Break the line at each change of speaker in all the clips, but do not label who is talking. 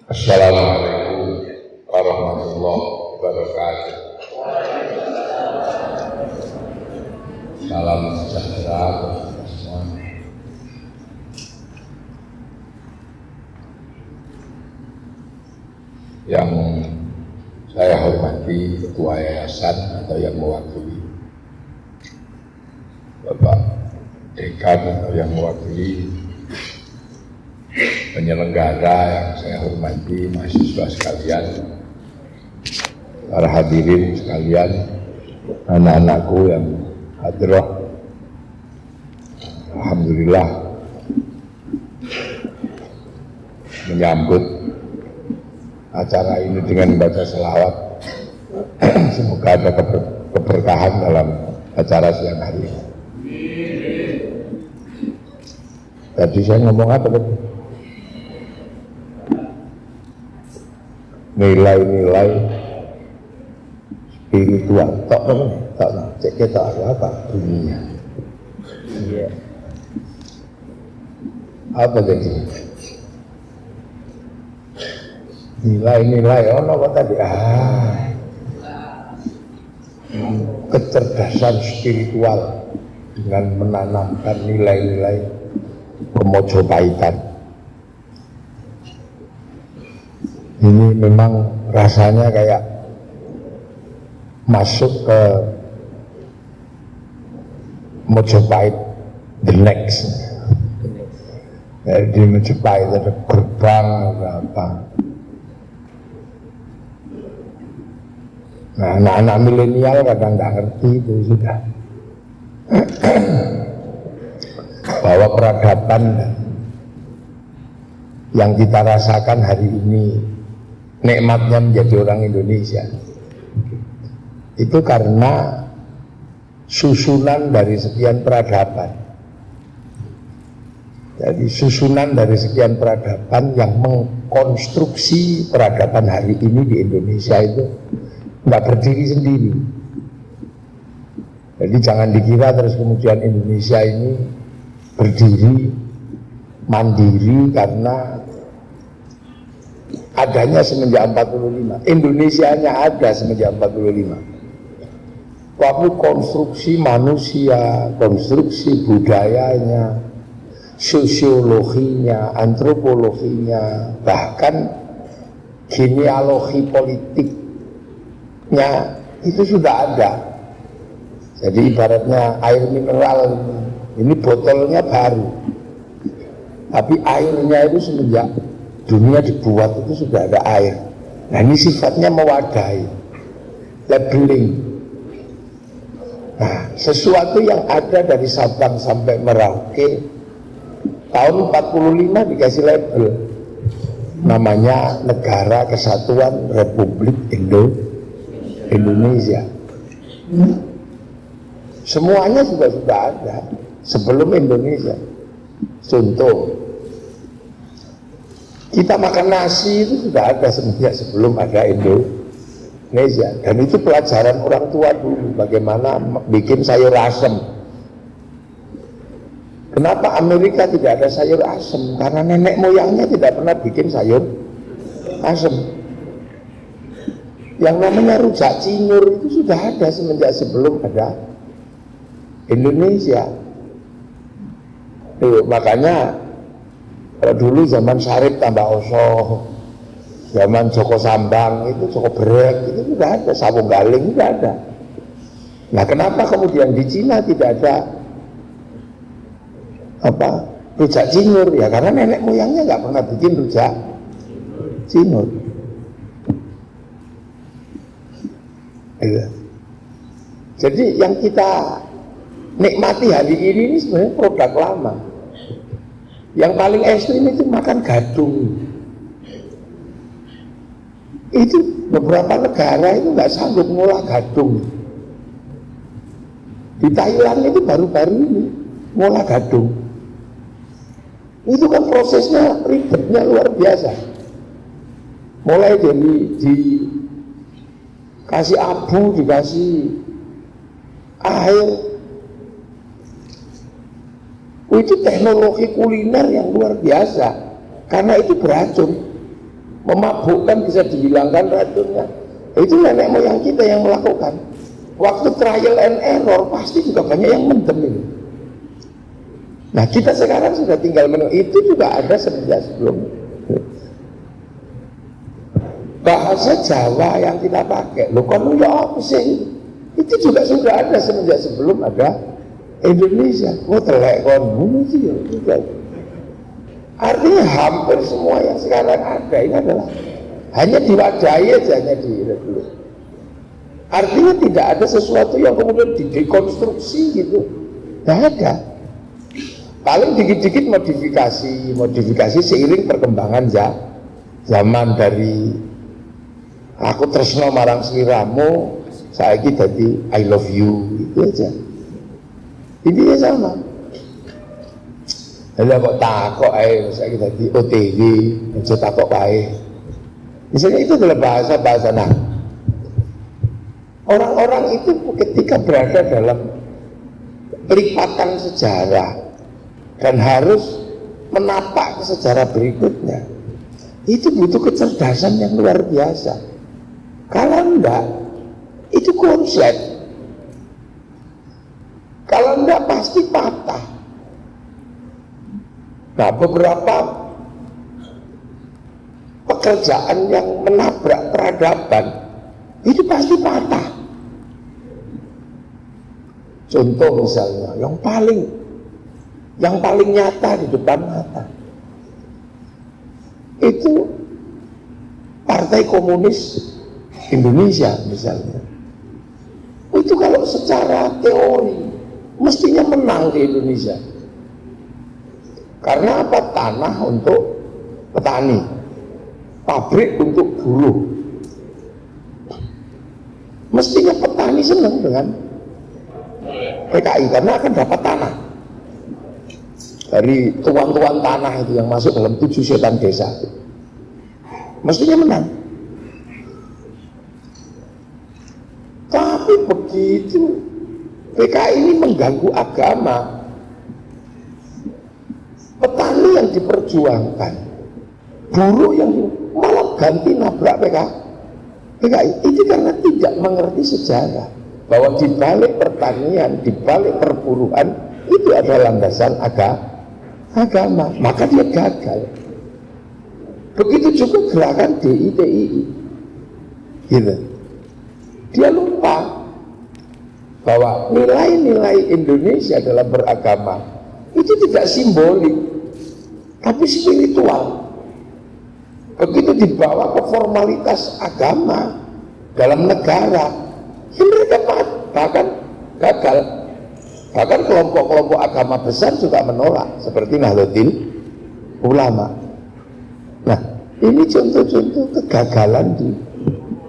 Assalamualaikum warahmatullahi wabarakatuh. Salam sejahtera bagi semua. Yang saya hormati Ketua Yayasan atau yang mewakili Bapak Dekan atau yang mewakili penyelenggara yang saya hormati, mahasiswa sekalian, para hadirin sekalian, anak-anakku yang hadirah. Alhamdulillah menyambut acara ini dengan membaca selawat. Semoga ada keberkahan dalam acara siang hari ini. Tadi saya ngomong apa tadi? Nilai-nilai spiritual. Cek kita apa? Dunia. Iya. Apa jadi? Nilai-nilai. Apa tadi? Kecerdasan spiritual dengan menanamkan nilai-nilai Pemojopahitan. Ini memang rasanya kayak masuk ke Mojopahit the next. Jadi Mojopahit ada gerbang apa. Nah, anak-anak milenial kadang nggak ngerti itu sudah. Bahwa peradaban yang kita rasakan hari ini, nikmatnya menjadi orang Indonesia, itu karena susunan dari sekian peradaban. Jadi susunan dari sekian peradaban yang mengkonstruksi peradaban hari ini di Indonesia itu nggak berdiri sendiri. Jadi jangan dikira terus kemudian Indonesia ini berdiri mandiri karena adanya semenjak 45. Indonesianya ada semenjak 45. Waktu konstruksi manusia, konstruksi budayanya, sosiologinya, antropologinya, bahkan genealogi politiknya itu sudah ada. Jadi ibaratnya air mineral ini botolnya baru, tapi airnya itu semenjak dunia dibuat itu sudah ada air. Nah ini sifatnya mewadahi, labeling. Nah sesuatu yang ada dari Sabang sampai Merauke tahun 45 dikasih label, namanya Negara Kesatuan Republik Indonesia. Semuanya juga sudah ada sebelum Indonesia. Contoh, kita makan nasi itu sudah ada semenjak sebelum ada Indonesia, dan itu pelajaran orang tua dulu bagaimana bikin sayur asem. Kenapa Amerika tidak ada sayur asem? Karena nenek moyangnya tidak pernah bikin sayur asem. Yang namanya rujak cingur itu sudah ada semenjak sebelum ada Indonesia. Tuh, makanya kalau dulu zaman Sarip tambah Oso, zaman Joko Sambang itu Joko Brek itu sudah ada, Sawung Galing sudah ada. Nah kenapa kemudian di Cina tidak ada rujak cingur? Ya karena nenek moyangnya nggak pernah bikin rujak cingur. Jadi yang kita nikmati hari ini sebenarnya produk lama. Yang paling ekstrim itu makan gadung. Itu beberapa negara itu nggak sanggup ngolah gadung. Di Thailand itu baru-baru ini ngolah gadung. Itu kan prosesnya ribetnya luar biasa. Mulai dari dikasih abu, dikasih air. Itu teknologi kuliner yang luar biasa. Karena itu beracun. memabukkan bisa dihilangkan racunnya. Itu nenek moyang kita yang melakukan. Waktu trial and error pasti juga banyak yang mendem ini. Nah kita sekarang sudah tinggal menunggu. Itu juga ada semenjak sebelum. Bahasa Jawa yang kita pakai, lo kan ya apa sih? Itu juga sudah ada semenjak sebelum ada Indonesia. Oh telek kon, sih ya. Artinya hampir semua yang sekarang ada ini adalah hanya diwadahi aja, hanya dulu. Artinya tidak ada sesuatu yang kemudian didekonstruksi gitu. Tidak ada. Paling dikit-dikit modifikasi seiring perkembangan zaman dari aku tresno marang sliramu, saiki dadi I love you, itu aja. Intinya sama. Lah kok takok ae saiki dadi OTW, aja takok wae. Misalnya itu adalah bahasa-bahasa. Nah, orang-orang itu ketika berada dalam lipatan sejarah dan harus menapak ke sejarah berikutnya, itu butuh kecerdasan yang luar biasa. Kalau enggak, itu konslet. Kalau enggak pasti patah. Nah, beberapa pekerjaan yang menabrak peradaban itu pasti patah. Contoh misalnya, yang paling nyata di depan mata itu Partai Komunis Indonesia misalnya. Itu kalau secara teori mestinya menang di Indonesia. Karena apa? Tanah untuk petani, pabrik untuk buruh. Mestinya petani senang dengan PKI karena akan dapat tanah dari tuan-tuan tanah itu yang masuk dalam 7 setan desa. Mestinya menang. Tapi begitu PKI ini mengganggu agama, petani yang diperjuangkan, buruh yang malah ganti nabrak PKI. Itu karena tidak mengerti sejarah bahwa di balik pertanian, di balik perburuan itu adalah landasan agama, maka dia gagal. Begitu juga gerakan DITII, gitu. Dia lupa bahwa nilai-nilai Indonesia dalam beragama itu tidak simbolik, tapi spiritual. Begitu dibawa ke formalitas agama dalam negara, ya mereka bahkan gagal. Bahkan kelompok-kelompok agama besar juga menolak, seperti Nahdlatul Ulama. Nah, ini contoh-contoh kegagalan di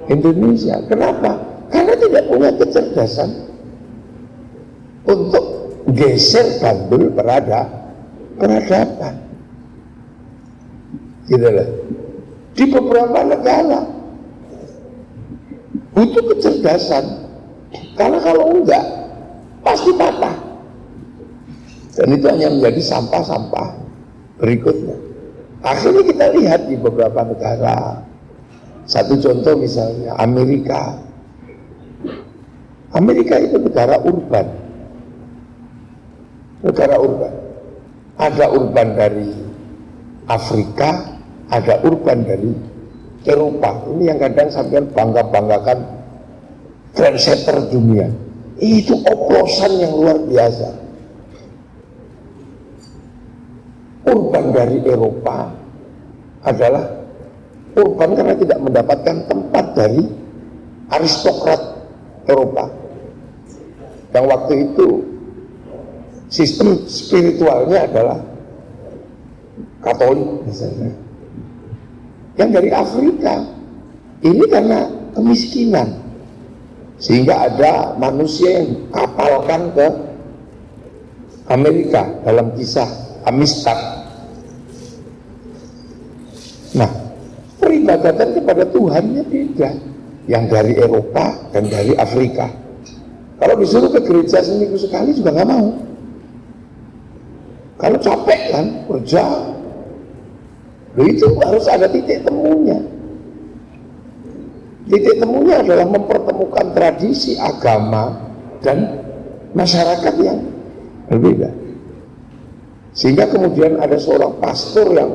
Indonesia. Kenapa? Karena tidak punya kecerdasan untuk geser bandul peradaban. Gitu loh. Di beberapa negara butuh kecerdasan, karena kalau enggak pasti patah. Dan itu hanya menjadi sampah-sampah berikutnya. Akhirnya kita lihat di beberapa negara. Satu contoh misalnya Amerika. Amerika itu negara urban. Negara urban. Ada urban dari Afrika, ada urban dari Eropa. Ini yang kadang sampai bangga-banggakan trendsetter dunia. Itu oplosan yang luar biasa. Urban dari Eropa adalah urban karena tidak mendapatkan tempat dari aristokrat Eropa. Yang waktu itu sistem spiritualnya adalah Katolik misalnya. Yang dari Afrika ini karena kemiskinan, sehingga ada manusia yang kapalkan ke Amerika dalam kisah Amistad. Nah, peribadatan kepada Tuhannya beda, yang dari Eropa dan dari Afrika. Kalau disuruh ke gereja seminggu sekali juga nggak mau. Kalau capek kan kerja, itu harus ada titik temunya. Titik temunya adalah mempertemukan tradisi agama dan masyarakat yang berbeda. Sehingga kemudian ada seorang pastor yang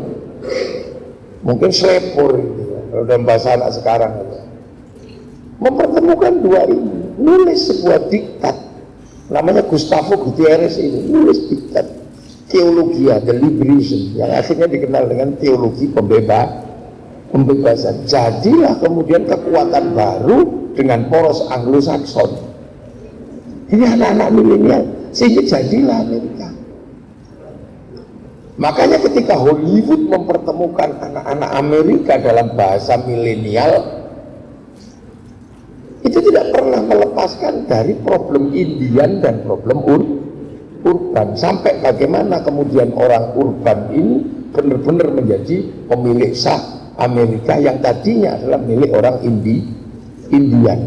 mungkin slepor gitu ya, kalau dalam bahasa anak sekarang itu, mempertemukan dua ini, nulis sebuah diktat namanya Gustavo Gutierrez ini, nulis diktat Theologia the Liberation yang akhirnya dikenal dengan teologi pembebasan. Jadilah kemudian kekuatan baru dengan poros Anglo-Saxon. Ini anak-anak milenial, sehingga jadilah Amerika. Makanya ketika Hollywood mempertemukan anak-anak Amerika dalam bahasa milenial, itu tidak pernah melepaskan dari problem Indian dan problem urban. Sampai bagaimana kemudian orang urban ini benar-benar menjadi pemilik sah Amerika yang tadinya adalah milik orang Indian.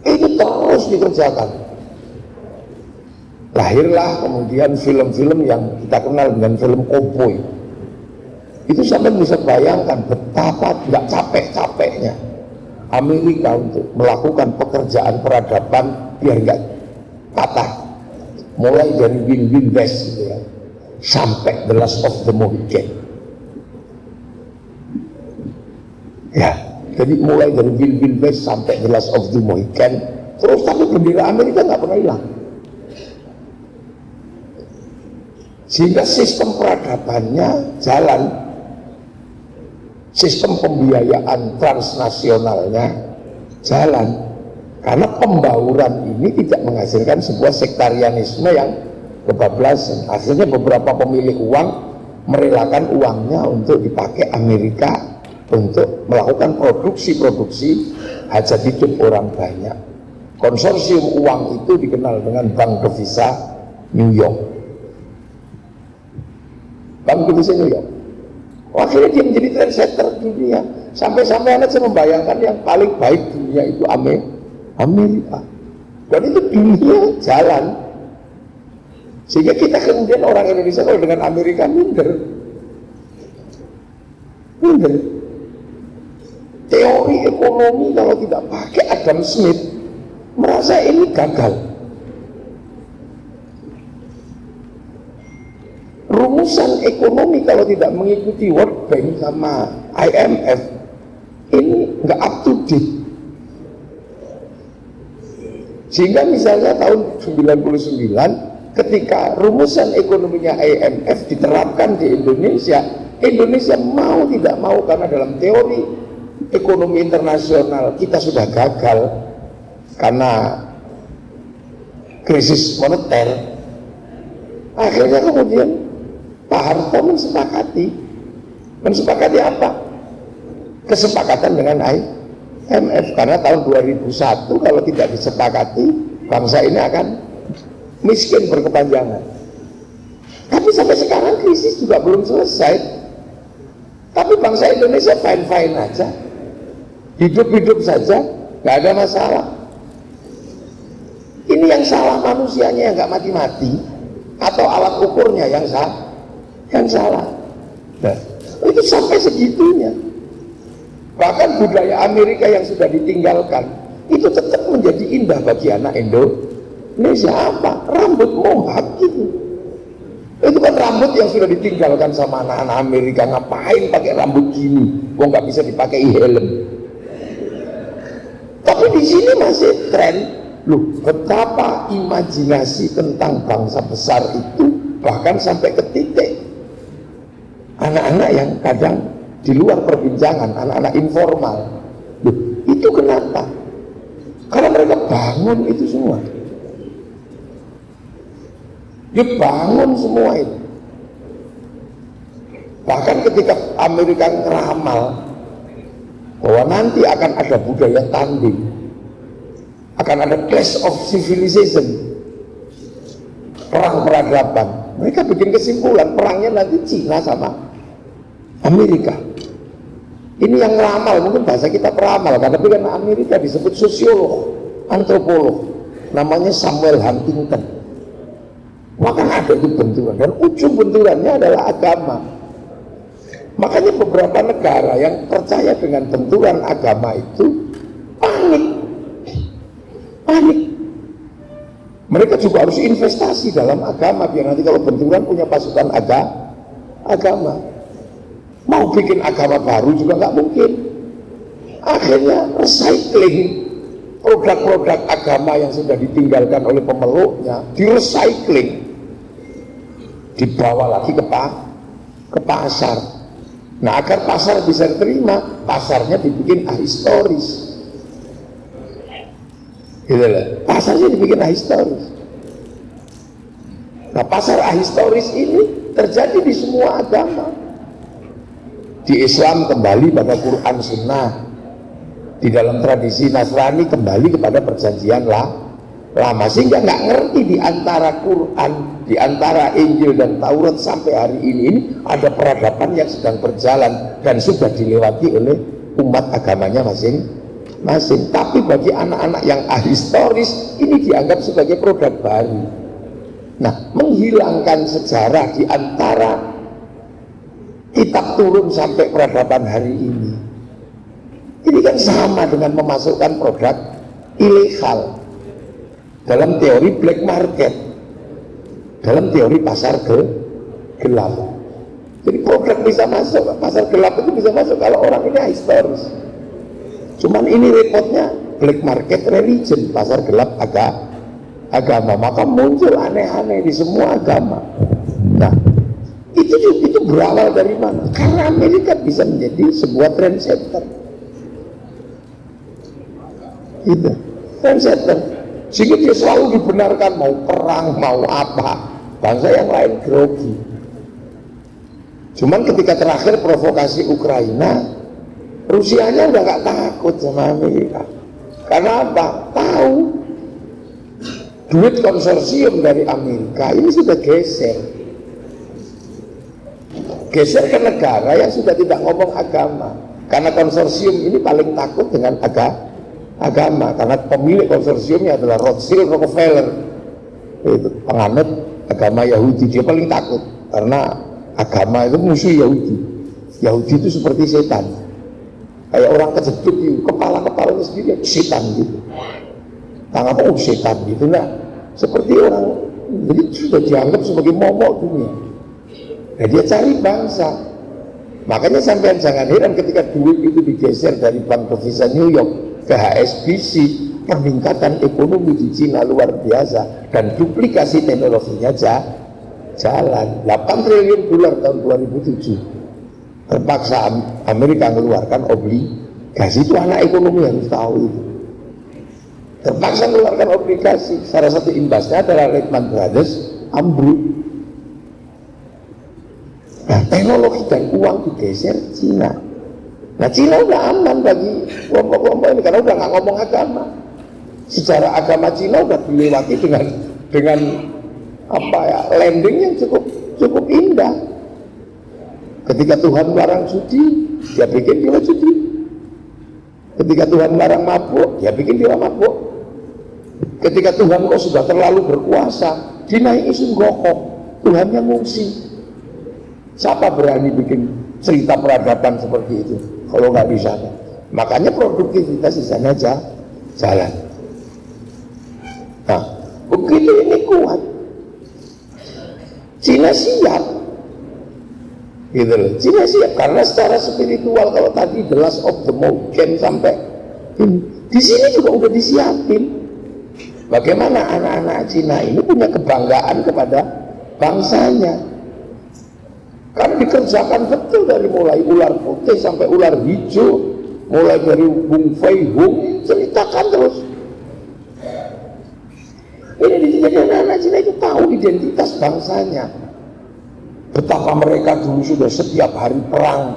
Itu terus dikerjakan. Lahirlah kemudian film-film yang kita kenal dengan film cowboy. Itu sampai bisa bayangkan betapa tidak capek-capeknya Amerika untuk melakukan pekerjaan peradaban biar nggak patah. Mulai dari Wild West gitu ya, sampai The Last of the Mohican. Ya, jadi mulai dari Wild West sampai The Last of the Mohican. Terus tapi bendera Amerika nggak pernah hilang. Sehingga sistem peradabannya jalan, sistem pembiayaan transnasionalnya jalan, karena pembauran ini tidak menghasilkan sebuah sektarianisme yang kebablasan. Akhirnya beberapa pemilik uang merelakan uangnya untuk dipakai Amerika untuk melakukan produksi hajat hidup orang banyak. Konsorsium uang itu dikenal dengan Bank Devisa New York. Bank Devisa New York. Akhirnya dia menjadi trendsetter dunia. Sampai-sampai anak saya membayangkan yang paling baik dunia itu Amerika. Dan itu dunia jalan. Sehingga kita kemudian orang Indonesia kalau dengan Amerika minder. Teori ekonomi kalau tidak pakai Adam Smith merasa ini gagal. Rumusan ekonomi kalau tidak mengikuti World Bank sama IMF ini nggak up to date. Sehingga misalnya tahun 99 ketika rumusan ekonominya IMF diterapkan di Indonesia, Indonesia mau tidak mau karena dalam teori ekonomi internasional kita sudah gagal karena krisis moneter. Akhirnya kemudian Pak Harto mensepakati apa? Kesepakatan dengan IMF, karena tahun 2001 kalau tidak disepakati bangsa ini akan miskin berkepanjangan. Tapi sampai sekarang krisis juga belum selesai. Tapi bangsa Indonesia fine-fine aja, hidup-hidup saja, nggak ada masalah. Ini yang salah manusianya yang nggak mati-mati, atau alat ukurnya yang salah? Nah, itu sampai segitunya. Bahkan budaya Amerika yang sudah ditinggalkan itu tetap menjadi indah bagi anak Indonesia. Apa? Rambut mohak gitu. Itu kan rambut yang sudah ditinggalkan sama anak-anak Amerika. Ngapain pakai rambut gini? Kok nggak bisa dipakai helm? Tapi di sini masih tren. Loh, betapa imajinasi tentang bangsa besar itu bahkan sampai ke titik anak-anak yang kadang di luar perbincangan, anak-anak informal. Loh, itu kenapa? Karena mereka bangun itu semua. Dia bangun semua itu. Bahkan ketika Amerika ngeramal bahwa nanti akan ada budaya tanding, akan ada clash of civilization, perang peradaban, mereka bikin kesimpulan perangnya nanti Cina sama Amerika. Ini yang ngeramal, mungkin bahasa kita peramal, tapi karena Amerika disebut sosiolog, antropolog, namanya Samuel Huntington. Maka ada itu benturan, dan ujung benturannya adalah agama. Makanya beberapa negara yang percaya dengan benturan agama itu panik. Mereka juga harus investasi dalam agama biar nanti kalau benturan punya pasukan agama. Mau bikin agama baru juga nggak mungkin. Akhirnya recycling produk-produk agama yang sudah ditinggalkan oleh pemeluknya, di-recycling, dibawa lagi ke pasar. Nah, agar pasar bisa diterima, pasarnya dibikin ahistoris. Gitu loh. Pasarnya dibikin ahistoris. Nah, pasar ahistoris ini terjadi di semua agama. Di Islam kembali pada Quran Sunnah. Di dalam tradisi Nasrani kembali kepada perjanjian lama, sehingga nggak ngerti di antara Quran, di antara Injil dan Taurat sampai hari ini ada peradaban yang sedang berjalan dan sudah dilewati oleh umat agamanya masing-masing. Tapi bagi anak-anak yang ahistoris ini dianggap sebagai produk baru. Nah, menghilangkan sejarah di antara kitab turun sampai peradaban hari ini kan sama dengan memasukkan produk ilegal dalam teori black market, dalam teori pasar gelap. Jadi produk bisa masuk, pasar gelap itu bisa masuk kalau orang ini historis. Cuman ini repotnya black market religion, pasar gelap agama, maka muncul aneh-aneh di semua agama. Nah, itu berawal dari mana? Karena Amerika bisa menjadi sebuah trendsetter. Itu trendsetter. Sehingga dia selalu dibenarkan mau perang, mau apa. Bangsa yang lain grogi. Cuman ketika terakhir provokasi Ukraina, Rusianya udah gak takut sama Amerika. Karena apa? Tahu duit konsorsium dari Amerika ini sudah geser ke negara yang sudah tidak ngomong agama. Karena konsorsium ini paling takut dengan agama, karena pemilik konsorsiumnya adalah Rothschild Rockefeller, itu penganut agama Yahudi. Dia paling takut karena agama itu musuh Yahudi. Yahudi itu seperti setan, kayak orang kejeduk itu, kepalanya sendiri setan gitu. Tangan setan gitu. Nah, seperti orang, jadi sudah dianggap sebagai momok dunia. Nah, dia cari bangsa. Makanya sampai jangan heran ketika duit itu digeser dari Bank Devisa New York ke HSBC, peningkatan ekonomi di Cina luar biasa dan duplikasi teknologinya jalan. 8 triliun dolar tahun 2007 terpaksa Amerika mengeluarkan obligasi. Itu anak ekonomi harus tahu itu. Terpaksa mengeluarkan obligasi. Salah satu imbasnya adalah Lehman Brothers ambruk. Nah, teknologi dan uang digeser Cina. Nah, Cina udah aman bagi kelompok-kelompok ini karena udah nggak ngomong agama. Sejarah agama Cina udah dilewati dengan apa ya, landing yang cukup indah. Ketika Tuhan melarang judi, dia bikin dia judi. Ketika Tuhan melarang mabuk, dia bikin dia mabuk. Ketika Tuhan kok sudah terlalu berkuasa, dinaiki sunggokok, Tuhannya ngungsi. Siapa berani bikin cerita peradaban seperti itu kalau nggak di sana? Makanya produktivitas di sana aja jalan. Nah, begitu ini kuat, Cina siap, gitu loh. Cina siap karena secara spiritual kalau tadi the last of the Mohicans sampai ini, di sini juga udah disiapin. Bagaimana anak-anak Cina ini punya kebanggaan kepada bangsanya. Kan dikerjakan betul dari mulai ular putih sampai ular hijau, mulai dari Hung Fei Hung, ceritakan terus. Ini jadi anak-anak Cina itu tahu identitas bangsanya. Betapa mereka dulu sudah setiap hari perang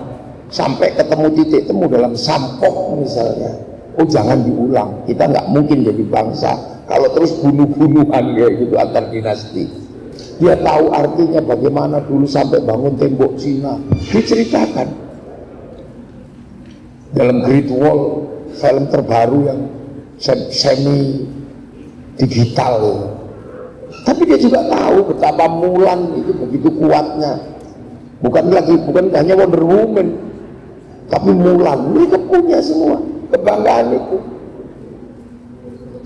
sampai ketemu titik temu dalam Sampok misalnya. Oh, jangan diulang, kita nggak mungkin jadi bangsa kalau terus bunuh-bunuhan kayak gitu antar dinasti. Dia tahu artinya bagaimana dulu sampai bangun tembok Cina, diceritakan dalam Great Wall, film terbaru yang semi digital. Tapi dia juga tahu betapa Mulan itu begitu kuatnya. Bukan hanya Wonder Woman, tapi Mulan. Mereka punya semua kebanggaan itu.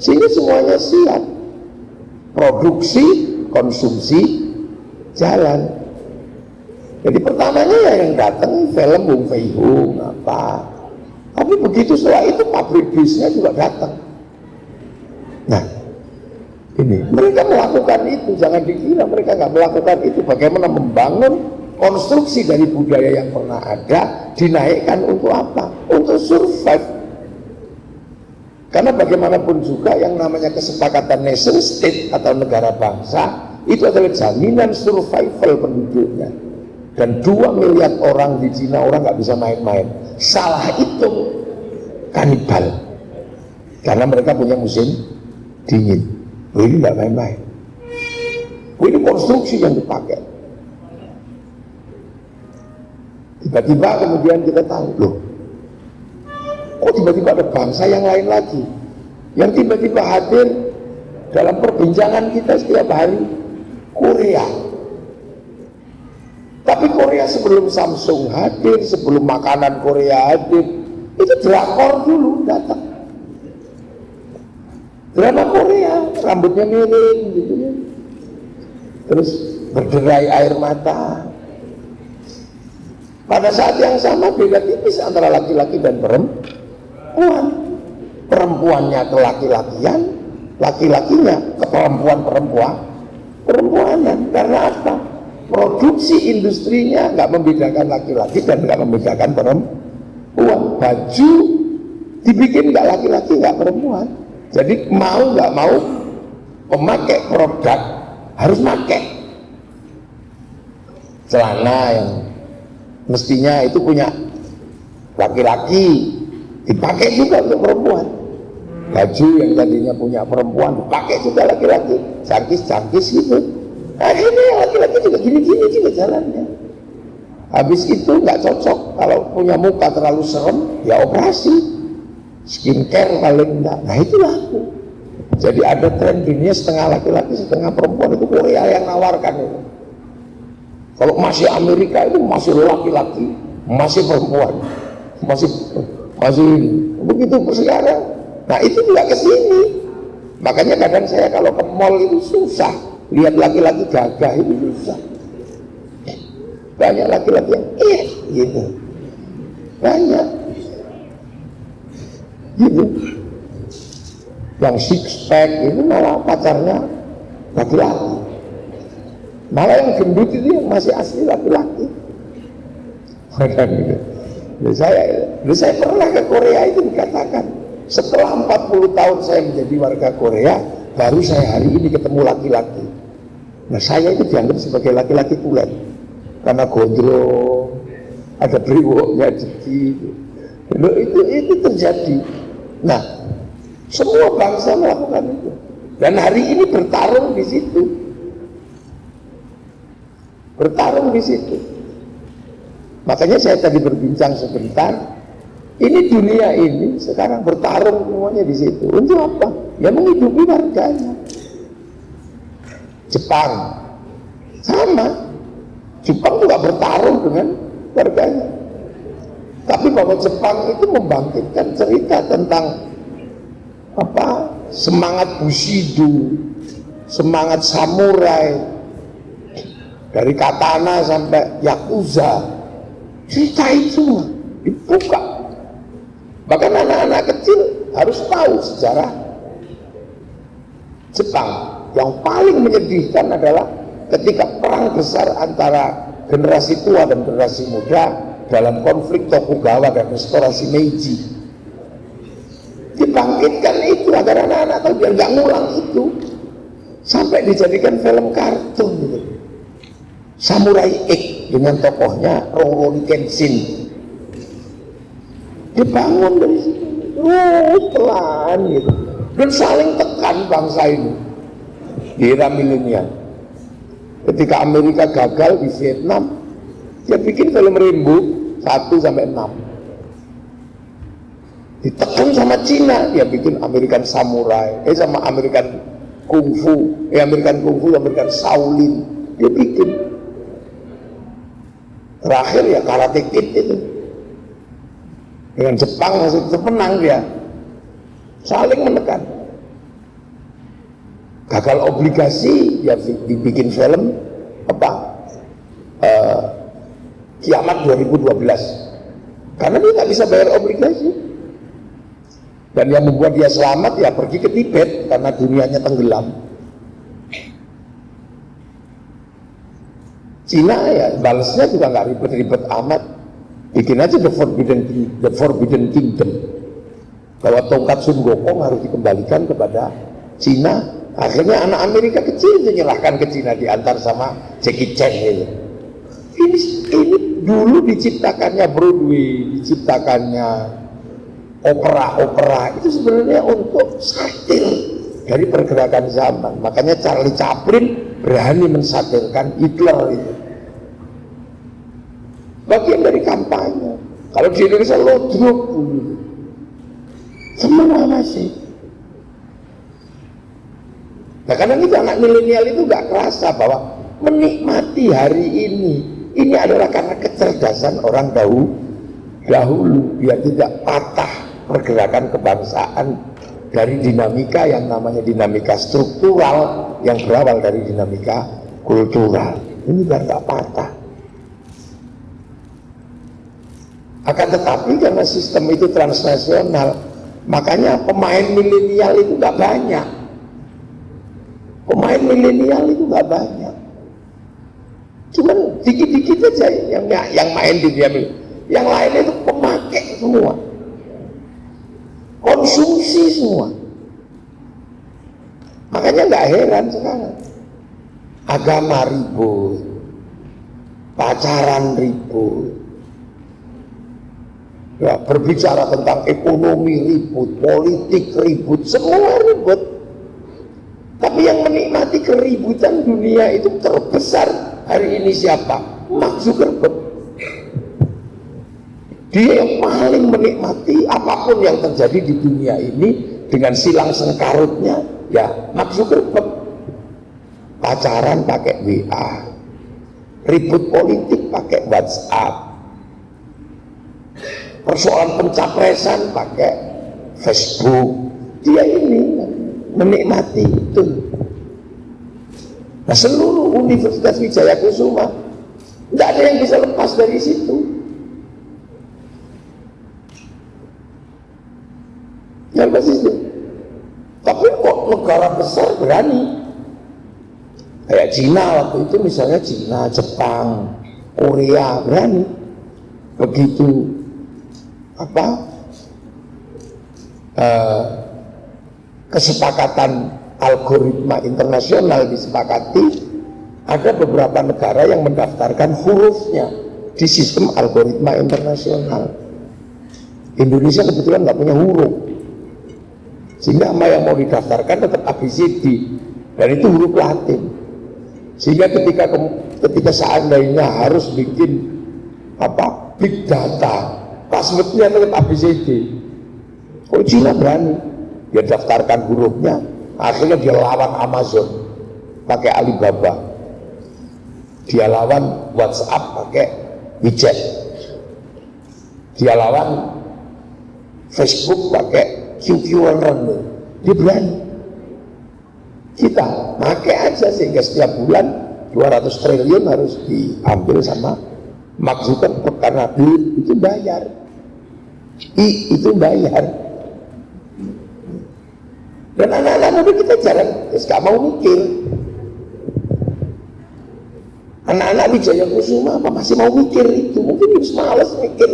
Sehingga semuanya siap. Produksi, konsumsi, jalan. Jadi pertamanya ya yang datang film Wong Fei Hung apa. Tapi begitu setelah itu pabrik bisnya juga datang. Nah, ini mereka melakukan itu, jangan dikira mereka nggak melakukan itu. Bagaimana membangun konstruksi dari budaya yang pernah ada, dinaikkan untuk apa? Untuk survive. Karena bagaimanapun juga yang namanya kesepakatan nation state atau negara bangsa itu adalah jaminan survival penduduknya. Dan 2 miliar orang di Cina, orang nggak bisa main-main. Salah itu kanibal. Karena mereka punya musim dingin. Ini nggak main-main. Ini konstruksi yang dipakai. Tiba-tiba kemudian kita tahu, loh, kok tiba-tiba ada bangsa yang lain lagi yang tiba-tiba hadir dalam perbincangan kita setiap hari, Korea. Tapi Korea sebelum Samsung hadir, sebelum makanan Korea hadir, itu drakor dulu datang. Drama Korea, rambutnya miring gitu ya. Terus berderai air mata. Pada saat yang sama beda tipis antara laki-laki dan perempuan. Perempuannya ke laki-lakian, laki-lakinya ke perempuanan. Karena apa? Produksi industrinya nggak membedakan laki-laki dan nggak membedakan perempuan. Baju dibikin nggak laki-laki nggak perempuan. Jadi mau nggak mau pemakai produk harus pakai celana yang mestinya itu punya laki-laki dipakai juga untuk perempuan. Baju yang tadinya punya perempuan dipakai juga laki-laki. Cangkis gitu. Akhirnya yang laki-laki juga gini-gini juga jalannya. Habis itu nggak cocok, kalau punya muka terlalu serem ya operasi, skincare paling enggak. Nah itu laku. Jadi ada tren dunia setengah laki-laki setengah perempuan, itu Korea yang nawarkan itu. Kalau masih Amerika itu masih laki-laki, masih perempuan, masih begitu sekarang. Nah itu juga kesini. Makanya kadang saya kalau ke mall itu susah lihat laki-laki gagah, itu susah. Banyak laki-laki yang gitu, banyak gitu. Yang six pack itu malah pacarnya laki-laki, malah yang gendut itu yang masih asli laki-laki. Saya pernah ke Korea, itu dikatakan setelah 40 tahun saya menjadi warga Korea, baru saya hari ini ketemu laki-laki. Nah saya itu dianggap sebagai laki-laki tulen karena gondrong, ada brewoknya dikit. Itu terjadi. Nah semua bangsa melakukan itu, dan hari ini bertarung di situ, Makanya saya tadi berbincang sebentar, ini dunia ini sekarang bertarung semuanya di situ. Untuk apa? Ya menghidupi warganya. Jepang sama, Jepang juga bertarung dengan warganya. Tapi bahwa Jepang itu membangkitkan cerita tentang apa? Semangat Bushido, semangat samurai, dari katana sampai yakuza, cerita itu dibuka. Bahkan anak-anak kecil harus tahu sejarah Jepang. Yang paling menyedihkan adalah ketika perang besar antara generasi tua dan generasi muda dalam konflik Tokugawa dan restorasi Meiji. Dibangkitkan itu agar anak-anak tahu, biar nggak ngulang itu. Sampai dijadikan film kartun gitu. Samurai X dengan tokohnya Rurouni Kenshin. Dibangun dari situ terus pelan gitu, dan saling tekan bangsa ini di era milenial. Ketika Amerika gagal di Vietnam, dia bikin film Rambo 1-6. Ditekan sama Cina, dia bikin American Samurai, sama American Kungfu, American Shaolin, dia bikin. Terakhir ya Karate Kid itu. Dengan Jepang masih terpenang dia, saling menekan. Gagal obligasi, ya dibikin film apa? Kiamat 2012. Karena dia nggak bisa bayar obligasi. Dan yang membuat dia selamat ya pergi ke Tibet karena dunianya tenggelam. Cina ya balasnya juga nggak ribet-ribet amat, bikin aja the Forbidden Kingdom, bahwa tongkat Sun Gokong harus dikembalikan kepada Cina. Akhirnya anak Amerika kecil menyerahkan ke Cina, diantar sama Jackie Chan gitu. Ini dulu diciptakannya Broadway, diciptakannya opera itu sebenarnya untuk satir dari pergerakan zaman. Makanya Charlie Chaplin berani mensatirkan Hitler itu, bagian dari kampanye. Kalau di Indonesia lodruk semua masih. Nah karena itu anak milenial itu gak kerasa bahwa menikmati hari ini adalah karena kecerdasan orang dahulu, biar tidak patah pergerakan kebangsaan dari dinamika yang namanya dinamika struktural yang berawal dari dinamika kultural. Ini biar gak patah. Akan tetapi karena sistem itu transnasional, makanya pemain milenial itu gak banyak. Pemain milenial itu gak banyak. Cuman dikit-dikit aja yang main di dunia milenial. Yang lain itu pemakai semua, konsumsi semua. Makanya nggak heran sekarang agama ribut, pacaran ribut, ya, berbicara tentang ekonomi ribut, politik ribut, semua ribut. Tapi yang menikmati keributan dunia itu terbesar hari ini siapa? Mark Zuckerberg. Dia yang paling menikmati apapun yang terjadi di dunia ini dengan silang sengkarutnya, ya Mark Zuckerberg. Pacaran pakai WA, ribut politik pakai WhatsApp, persoalan pencapresan pakai Facebook. Dia ini menikmati itu. Nah seluruh Universitas Wijaya Kusuma tidak ada yang bisa lepas dari situ. Yang pasti itu. Tapi kok negara besar berani? Kayak Cina waktu itu misalnya, Cina, Jepang, Korea berani. Begitu kesepakatan algoritma internasional disepakati, ada beberapa negara yang mendaftarkan hurufnya di sistem algoritma internasional. Indonesia kebetulan nggak punya huruf, sehingga apa yang mau didaftarkan tetap ABCD, dan itu huruf Latin. Sehingga ketika seandainya harus bikin big data, passwordnya tetap ABCD. Kalau Cina berani, dia daftarkan hurufnya, akhirnya dia lawan Amazon pakai Alibaba, dia lawan WhatsApp pakai WeChat, dia lawan Facebook pakai QQN. Dia berani. Kita pakai aja sehingga setiap bulan 200 triliun harus diambil sama Mark Zuckerberg karena duit itu bayar, itu bayar. Dan anak-anak muda kita jarang, gak mau mikir. Anak-anak Wijaya Kusuma apa masih mau mikir itu? Mungkin harus males mikir.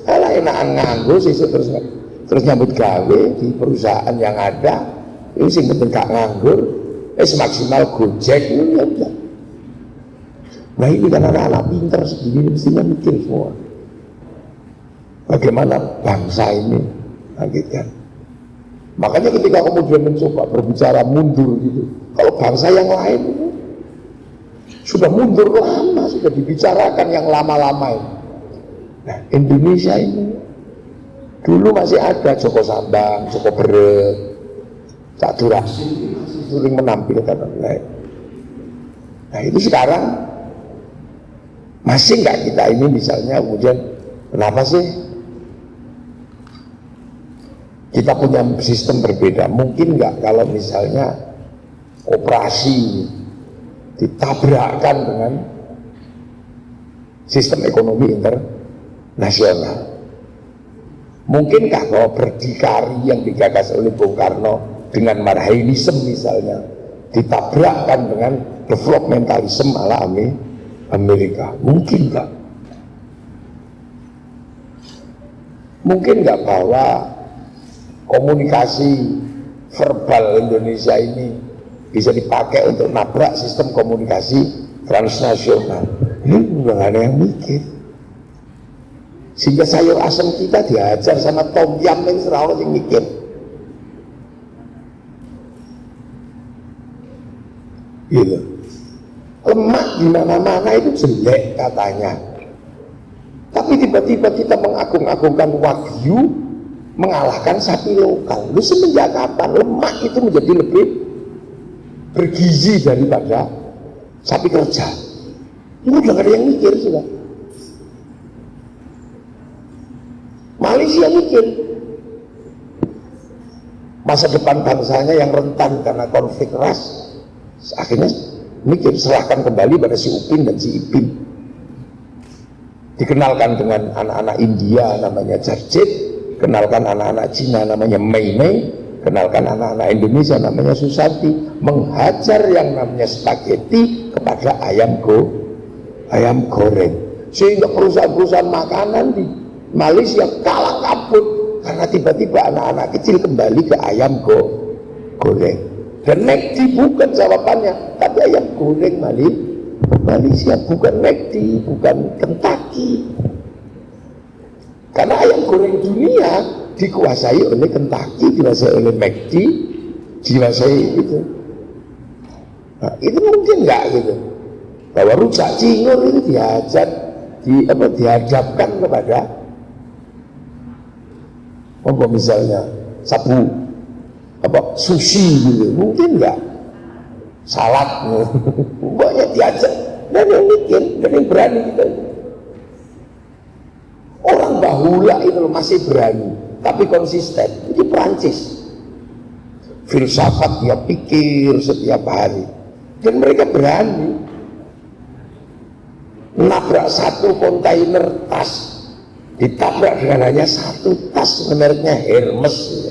Alah enakan nganggur sih terus nyambut gawe di perusahaan yang ada. Ini sih penting gak nganggur, semaksimal Gojek ini ya udah. Nah ini kan anak-anak pintar segini mestinya mikir semua. Bagaimana bangsa ini, kan? Makanya ketika kemudian mencoba berbicara mundur gitu, kalau bangsa yang lain itu sudah mundur lama, sudah dibicarakan yang lama-lama ini. Nah Indonesia ini dulu masih ada Joko Sambang, Joko Beret, Cak Durasi masih sering menampilkan lain. Nah itu sekarang masih nggak kita ini misalnya kemudian kenapa sih kita punya sistem berbeda? Mungkin nggak kalau misalnya operasi ditabrakkan dengan sistem ekonomi internasional. Mungkinkah bahwa berdikari yang digagas oleh Bung Karno dengan marhainisme misalnya ditabrakkan dengan developmentalisme ala Amerika? Mungkin nggak? Mungkin nggak bahwa komunikasi verbal Indonesia ini bisa dipakai untuk nabrak sistem komunikasi transnasional? Ini nggak ada yang mikir. Sehingga sayur asam kita diajar sama tom yam yang serawat yang mikir. Gitu. Lemak di mana-mana itu jelek katanya. Tapi tiba-tiba kita mengagung-agungkan wagyu mengalahkan sapi lokal. Lu semenjak kapan lemak itu menjadi lebih bergizi daripada sapi kerja? Ini udah gak ada yang mikir sudah. Malaysia mikir masa depan bangsanya yang rentan karena konflik ras, akhirnya mikir serahkan kembali pada si Upin dan si Ipin. Dikenalkan dengan anak-anak India namanya Jarjit, kenalkan anak-anak Cina namanya Mei Mei, kenalkan anak-anak Indonesia namanya Susanti, menghajar yang namanya spaghetti kepada ayam goreng, sehingga perusahaan-perusahaan makanan di Malaysia kalah kabut karena tiba-tiba anak-anak kecil kembali ke ayam goreng. Dan McD bukan jawabannya, tapi ayam goreng Malaysia, bukan McD, bukan Kentucky. Karena ayam goreng dunia dikuasai oleh Kentucky, dikuasai oleh McD, dikuasai itu. Nah, itu mungkin nggak gitu, bahwa rujak cingur itu dihadapkan kepada misalnya sabu sushi gitu, mungkin nggak? Salad pokoknya diajak, dan yang mikir, dan yang berani kita. Orang bahula itu masih berani tapi konsisten. Itu Prancis, filsafat dia pikir setiap hari, dan mereka berani nabrak satu kontainer tas, ditabrak dengan hanya satu tas mereknya Hermes.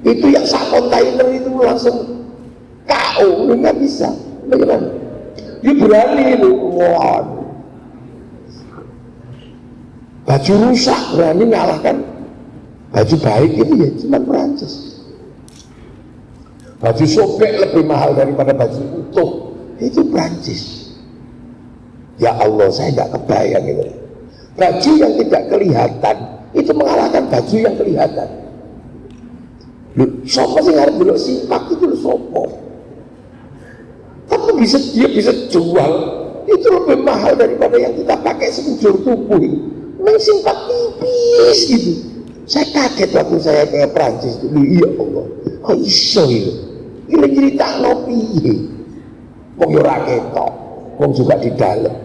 Itu yang sak kontainer itu langsung KO, nggak bisa. Bagaimana? Dia berani itu. Wah, baju rusak berani mengalahkan baju baik itu ya cuma Perancis. Baju sobek lebih mahal daripada baju utuh, itu Perancis. Ya Allah, saya nggak kebayang itu. Baju yang tidak kelihatan itu mengalahkan baju yang kelihatan. Sopo sih ngarep delok sipak itu sopo. Tapi dia bisa jual itu lebih mahal daripada yang kita pakai sekujur tubuh. Memang simpak tipis gitu. Saya kaget waktu saya ke Prancis dulu. Ya Allah, kok iso itu? Ini cerita no piye. Wong yo ra ketok, wong juga di dalam.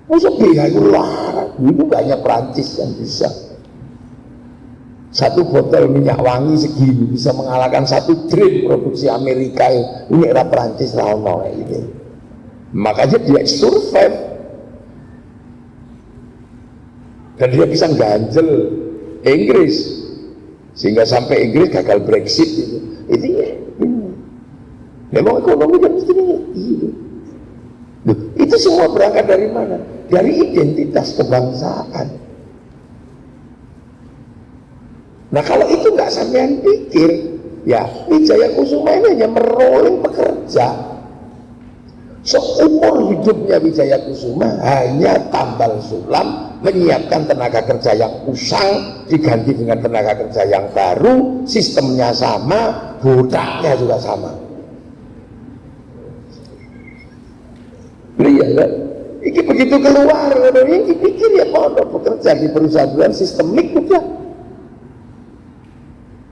Masa biaya itu larang, itu banyak Prancis yang bisa. Satu botol minyak wangi segini bisa mengalahkan satu tren produksi Amerika. Ini era Prancis lama ini. Makanya dia survive. Dan dia bisa ganjel Inggris. Sehingga sampai Inggris gagal Brexit itu. Itu ya. Memang ekonomi kan mesti ini. Itu semua berangkat dari mana? Dari identitas kebangsaan. Nah kalau itu nggak sampean pikir, ya Wijaya Kusuma ini hanya merolling pekerja. Seumur hidupnya Wijaya Kusuma hanya tambal sulam, menyiapkan tenaga kerja yang usang diganti dengan tenaga kerja yang baru, sistemnya sama, bodaknya juga sama. Iya kan? Ini begitu keluar, ini dipikir ya pondok bekerja di perusahaan sistemik udah.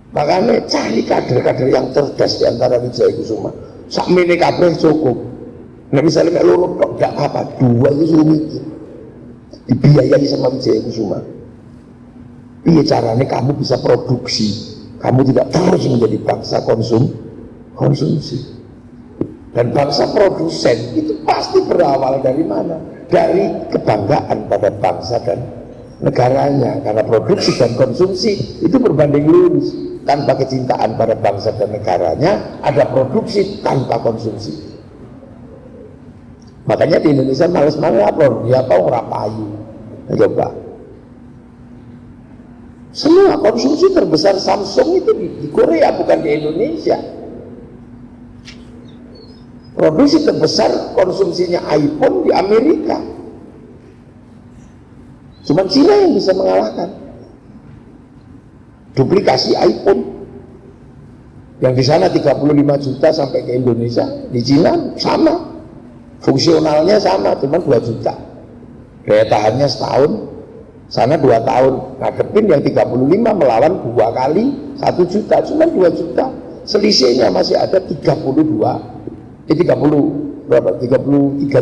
Makanya cari kader-kader yang cerdas di antara Wijaya Kusuma. Sakmene kabeh cukup. Nah misalnya loro tok enggak apa-apa, dua itu suruh mikir. Dibiayai sama Wijaya Kusuma. Piye caranya kamu bisa produksi? Kamu tidak terus menjadi bangsa konsumsi. Dan bangsa produsen itu pasti berawal dari mana? Dari kebanggaan pada bangsa dan negaranya. Karena produksi dan konsumsi itu berbanding lurus. Tanpa kecintaan pada bangsa dan negaranya, ada produksi tanpa konsumsi. Makanya di Indonesia males mangapon, dia tahu ngerapayu. Coba. Semua konsumsi terbesar Samsung itu di Korea, bukan di Indonesia. Produksi terbesar konsumsinya iPhone di Amerika. Cuma Cina yang bisa mengalahkan. Duplikasi iPhone yang di sana 35 juta sampai ke Indonesia, di Cina sama. Fungsionalnya sama, cuma 2 juta. Daya tahannya setahun, sana 2 tahun. Ngadepin yang 35 melawan 2 kali 1 juta, cuma 2 juta. Selisihnya masih ada 33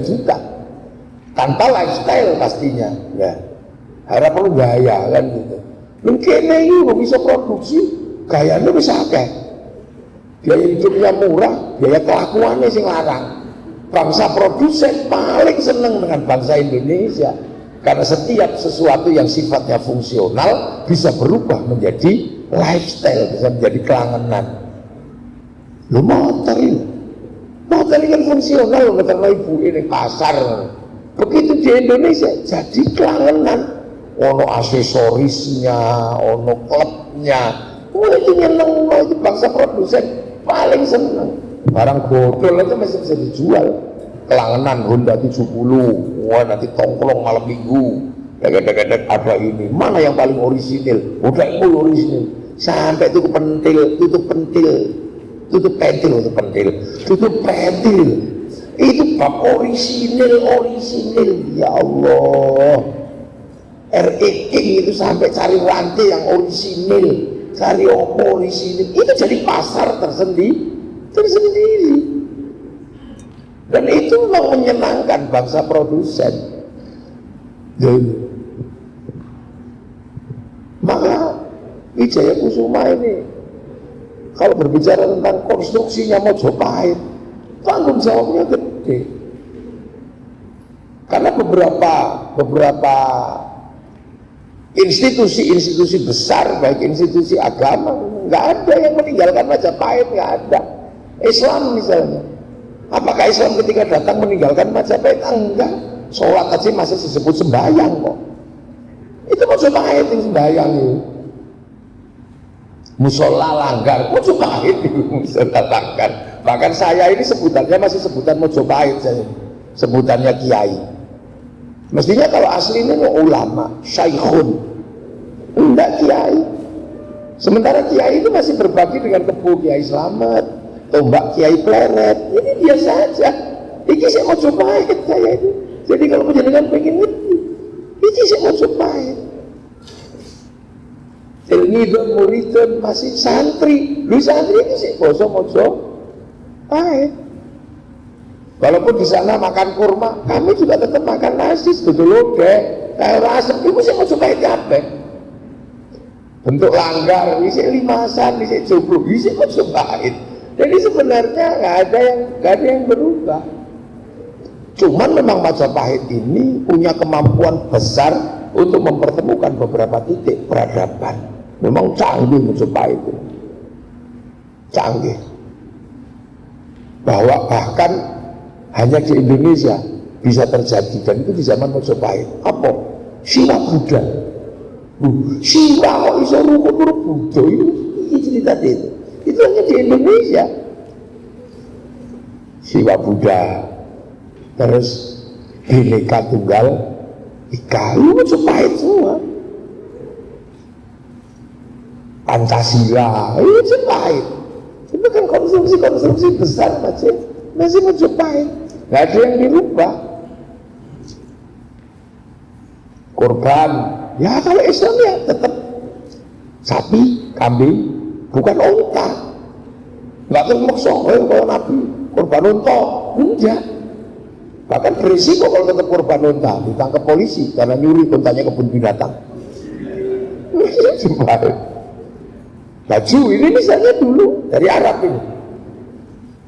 juta. Tanpa lifestyle pastinya. Ya. Harap perlu gaya kan gitu. Mungkin ini bisa produksi, gayanya bisa akeh. Biaya hidupnya murah, biaya kelakuannya sing larang. Bangsa produsen paling seneng dengan bangsa Indonesia. Karena setiap sesuatu yang sifatnya fungsional bisa berubah menjadi lifestyle, bisa menjadi kelangenan. Lu motor ini kan fungsional, karena ibu ini pasar. Begitu di Indonesia jadi kelangenan. Ono aksesorisnya, ono klubnya. Itu nyeneng, itu bangsa produsen paling seneng. Barang bodol aja masih bisa dijual. Kelangenan Honda 70, wah nanti tongkrong malam minggu. Dek-dek ada ini. Mana yang paling orisinil? Udah itu orisinil. Sampai tutup pentil. Itu bab orisinil. Ya Allah. RE King itu sampai cari rantai yang orisinil, cari orisinil. Itu jadi pasar tersendiri. Dan itu memang menyenangkan bangsa produsen. Jadi, maka Wijaya Kusuma ini kalau berbicara tentang konstruksinya Mojopahit, tanggung jawabnya gede. Karena beberapa institusi besar, baik institusi agama, nggak ada yang meninggalkan Majapahit, nggak ada. Islam misalnya, apakah Islam ketika datang meninggalkan Majapahit? Enggak. Sholat aja masih disebut sembahyang kok. Itu Majapahit yang sembahyang itu. Musola Langgar, Majapahit itu musola Langgar. Bahkan saya ini sebutannya masih sebutan Majapahit saya. Sebutannya kiai. Mestinya kalau aslinya ulama, syaikhun. Enggak kiai. Sementara kiai itu masih berbagi dengan kepu Kiai Slamet, tombak Kiai Pleret. Ini biasa aja. Ini saya mau coba saya itu. Jadi kalau menjadikan pengen ngerti, ini saya mau coba. Ilmidun muridun masih santri. Lu santri ini sih boso mojo. Walaupun di sana makan kurma, kami juga tetap makan nasi, betul deh. Kayak asem, ibu sih mau coba capek. Bentuk langgar, isi limasan, isi jomblo, isi mau cobain. Jadi sebenarnya nggak ada yang berubah. Cuman memang Majapahit ini punya kemampuan besar untuk mempertemukan beberapa titik peradaban. Memang canggih Majapahit itu, canggih. Bahwa bahkan hanya di Indonesia bisa terjadi, dan itu di zaman Majapahit. Apa? Siwa Buddha. Siwa kok bisa rukun Buddha itu cerita itu. Itu hanya di Indonesia. Siwa Buddha, terus Bhinneka Tunggal Ika, itu Majapahit semua. Pancasila, itu Majapahit. Itu kan konsumsi besar masih Majapahit. Nggak ada yang dirubah. Kurban, ya kalau Islam ya tetap sapi, kambing, bukan unta. Nggak termaksa, kalau Nabi kurban unta, enggak. Bahkan berisiko kalau tetap kurban unta, ditangkap polisi karena nyuri untanya kebun binatang. Baju ini misalnya dulu dari Arab ini.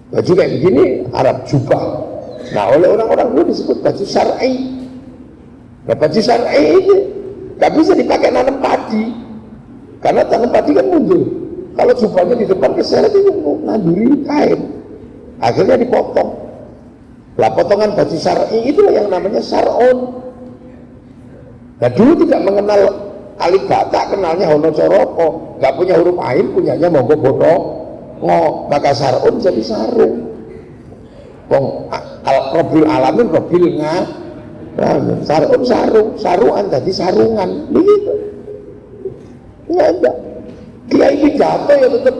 Baju kayak begini Arab jubah. Nah oleh orang-orang dulu disebut baju syar'i. Nah baju syar'i ini nggak bisa dipakai nanam padi, karena tanam padi kan mundur. Kalau jubahnya di depan keseret itu nanduri kain, akhirnya dipotong. Lah potongan baju syar'i itulah yang namanya syar'un. Nah dulu tidak mengenal alif bata, kenalnya hono coroko, nggak punya huruf ain, punyanya monggo bono ngo, maka syar'un jadi sarung. Wong al-robil alamin robil nga, sarung sarungan jadi sarungan begitu. Nggak ada kiai pidato ya tetap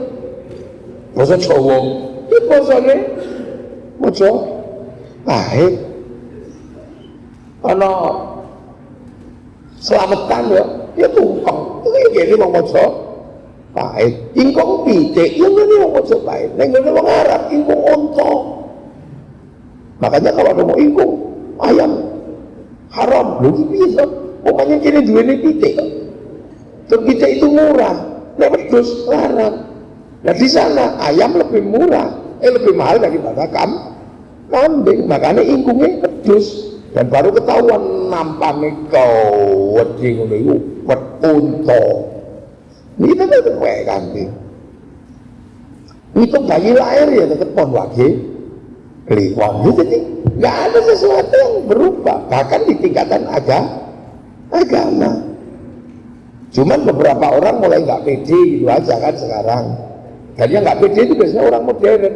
basa Jawa, itu basane maca pahit ana selamatan ya tumpeng itu gini wong maca pahit ingkung pitik ya ngene wong maca pahit ning ngene wong Arab ingkung unta. Makanya kalau ada mau ingkung ayam haram, lu bisa. Pokoknya kini duitnya pitik. Terus pitik itu murah, nek wedhus larang. Nah di sana ayam lebih murah, lebih mahal daripada kambing. Makanya ingkungnya wedhus. Dan baru ketahuan nampane kau wedi ngono iku wet unta. Ini tetep wae kambing. Itu bayi lahir ya tetep pon lagi. Kliwon, jadi nggak ada sesuatu yang berubah, bahkan di tingkatan agama. Cuman beberapa orang mulai nggak pede gitu aja kan sekarang. Dan yang nggak pede itu biasanya orang modern,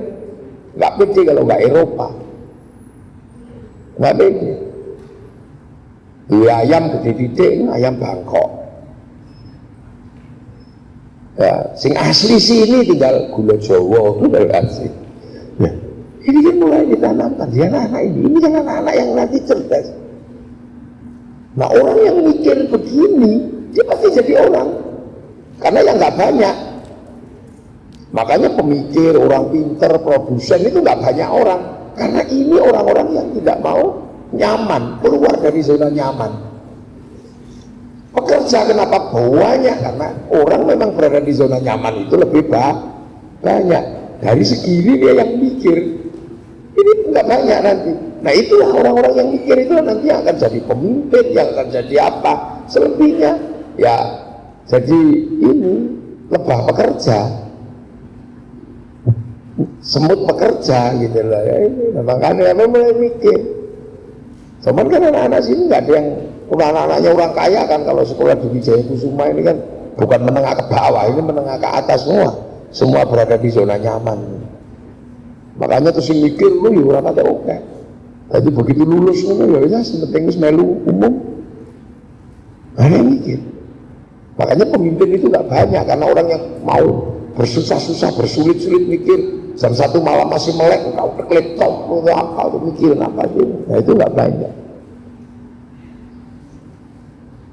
nggak pede kalau nggak Eropa, nggak pede. Dua ayam gede titik, ayam Bangkok. Ya, sing asli sini tinggal gula Jawa, itu asli. Ya. Ini kan mulai ditanamkan, dia anak ini kan anak-anak yang nanti cerdas. Nah orang yang mikir begini, dia pasti jadi orang, karena yang nggak banyak. Makanya pemikir, orang pinter, produsen itu nggak banyak orang, karena ini orang-orang yang tidak mau nyaman, keluar dari zona nyaman. Pekerja kenapa banyak? Karena orang memang berada di zona nyaman itu lebih banyak. Dari segini dia yang mikir. Ini nggak banyak nanti. Nah itulah orang-orang yang mikir itu nanti yang akan jadi pemimpin, yang akan jadi apa. Selebihnya ya jadi ini lebah pekerja, semut pekerja gitu lah ya. Ini makanya mulai mikir. Cuman kan anak-anak sini nggak ada yang anak-anaknya orang kaya kan. Kalau sekolah di Wijaya Kusuma ini kan bukan menengah ke bawah, ini menengah ke atas semua berada di zona nyaman. Makanya terus mikir lu ya orang ada oke. Tadi begitu lulus ya penting wis melu umum. Ada yang mikir. Makanya pemimpin itu gak banyak, karena orang yang mau bersusah-susah, bersulit-sulit mikir jam 1 malam masih melek, kau teklik top, apa tuh mikirin apa itu. Nah itu gak banyak.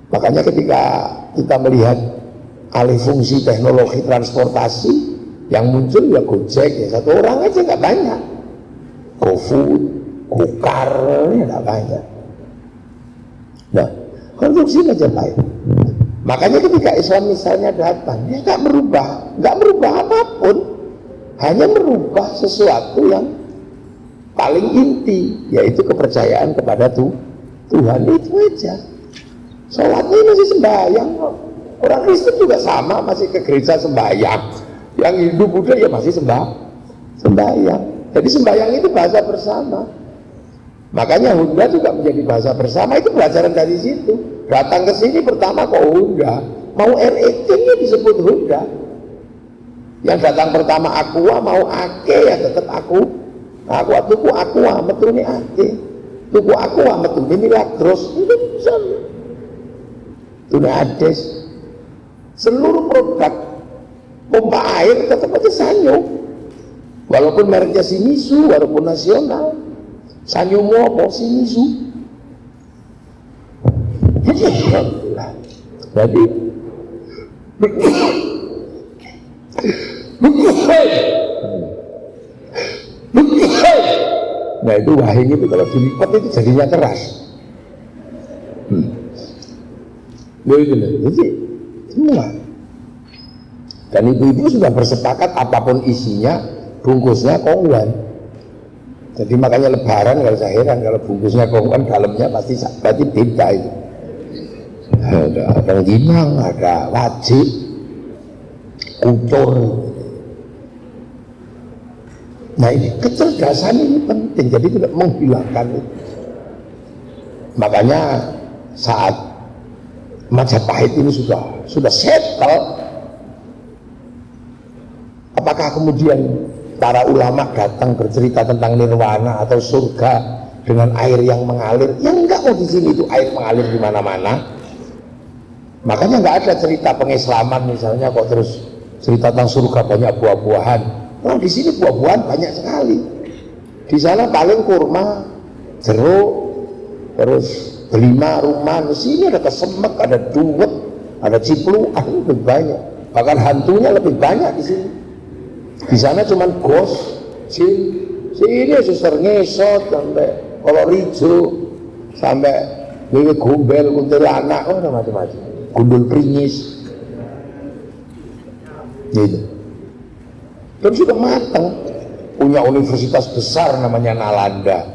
Makanya ketika kita melihat alih fungsi teknologi transportasi, yang muncul ya Gojek ya satu orang aja nggak banyak, GoFood, Gokar ya nggak banyak. Nah konstruksi Majapahit. Makanya ketika Islam misalnya datang, dia nggak merubah apapun, hanya merubah sesuatu yang paling inti, yaitu kepercayaan kepada Tuhan itu aja. Sholatnya masih sembahyang, orang Kristen juga sama, masih ke gereja sembahyang. Yang Hindu Buddha ya masih sembahyang. Jadi sembahyang itu bahasa bersama. Makanya Honda juga menjadi bahasa bersama, itu pelajaran dari situ. Datang ke sini pertama kok Honda, mau RET nya disebut Honda. Yang datang pertama Aqua, mau Ake ya tetap aku tuku Aqua, metune Ake. Tuku Aqua, metune Milagros, itu bisa. Tune Ades. Seluruh produk pompa air tetap aja Sanyo, walaupun mereknya Shimizu, walaupun nasional. Sanyo mau apa Shimizu. Jadi nah itu wahing itu kalau dilipat itu jadinya keras. Jadi semua. Dan ibu-ibu sudah bersepakat apapun isinya, bungkusnya kongguan. Jadi makanya lebaran kalau saya heran kalau bungkusnya kongkon dalamnya pasti berarti beda itu. Ada rengginang, ada wajib, kucur. Nah ini kecerdasan ini penting, jadi tidak menghilangkan itu. Makanya saat Majapahit ini sudah settle, apakah kemudian para ulama datang bercerita tentang nirwana atau surga dengan air yang mengalir? Ya enggak, di sini itu air mengalir di mana-mana. Makanya enggak ada cerita pengislaman misalnya kok terus cerita tentang surga banyak buah-buahan. Nah, di sini buah-buahan banyak sekali. Di sana paling kurma, jeruk, terus delima, rumah. Di sini ada kesemek, ada duwet, ada cipluan, lebih banyak. Bahkan hantunya lebih banyak di sini. Di sana cuma gos, sini suster ngesot sampai kolor hijau, sampai wewe gombel, kuntilanak, macam-macam, gundul pringis, gitu. Dan sudah matang, punya universitas besar namanya Nalanda,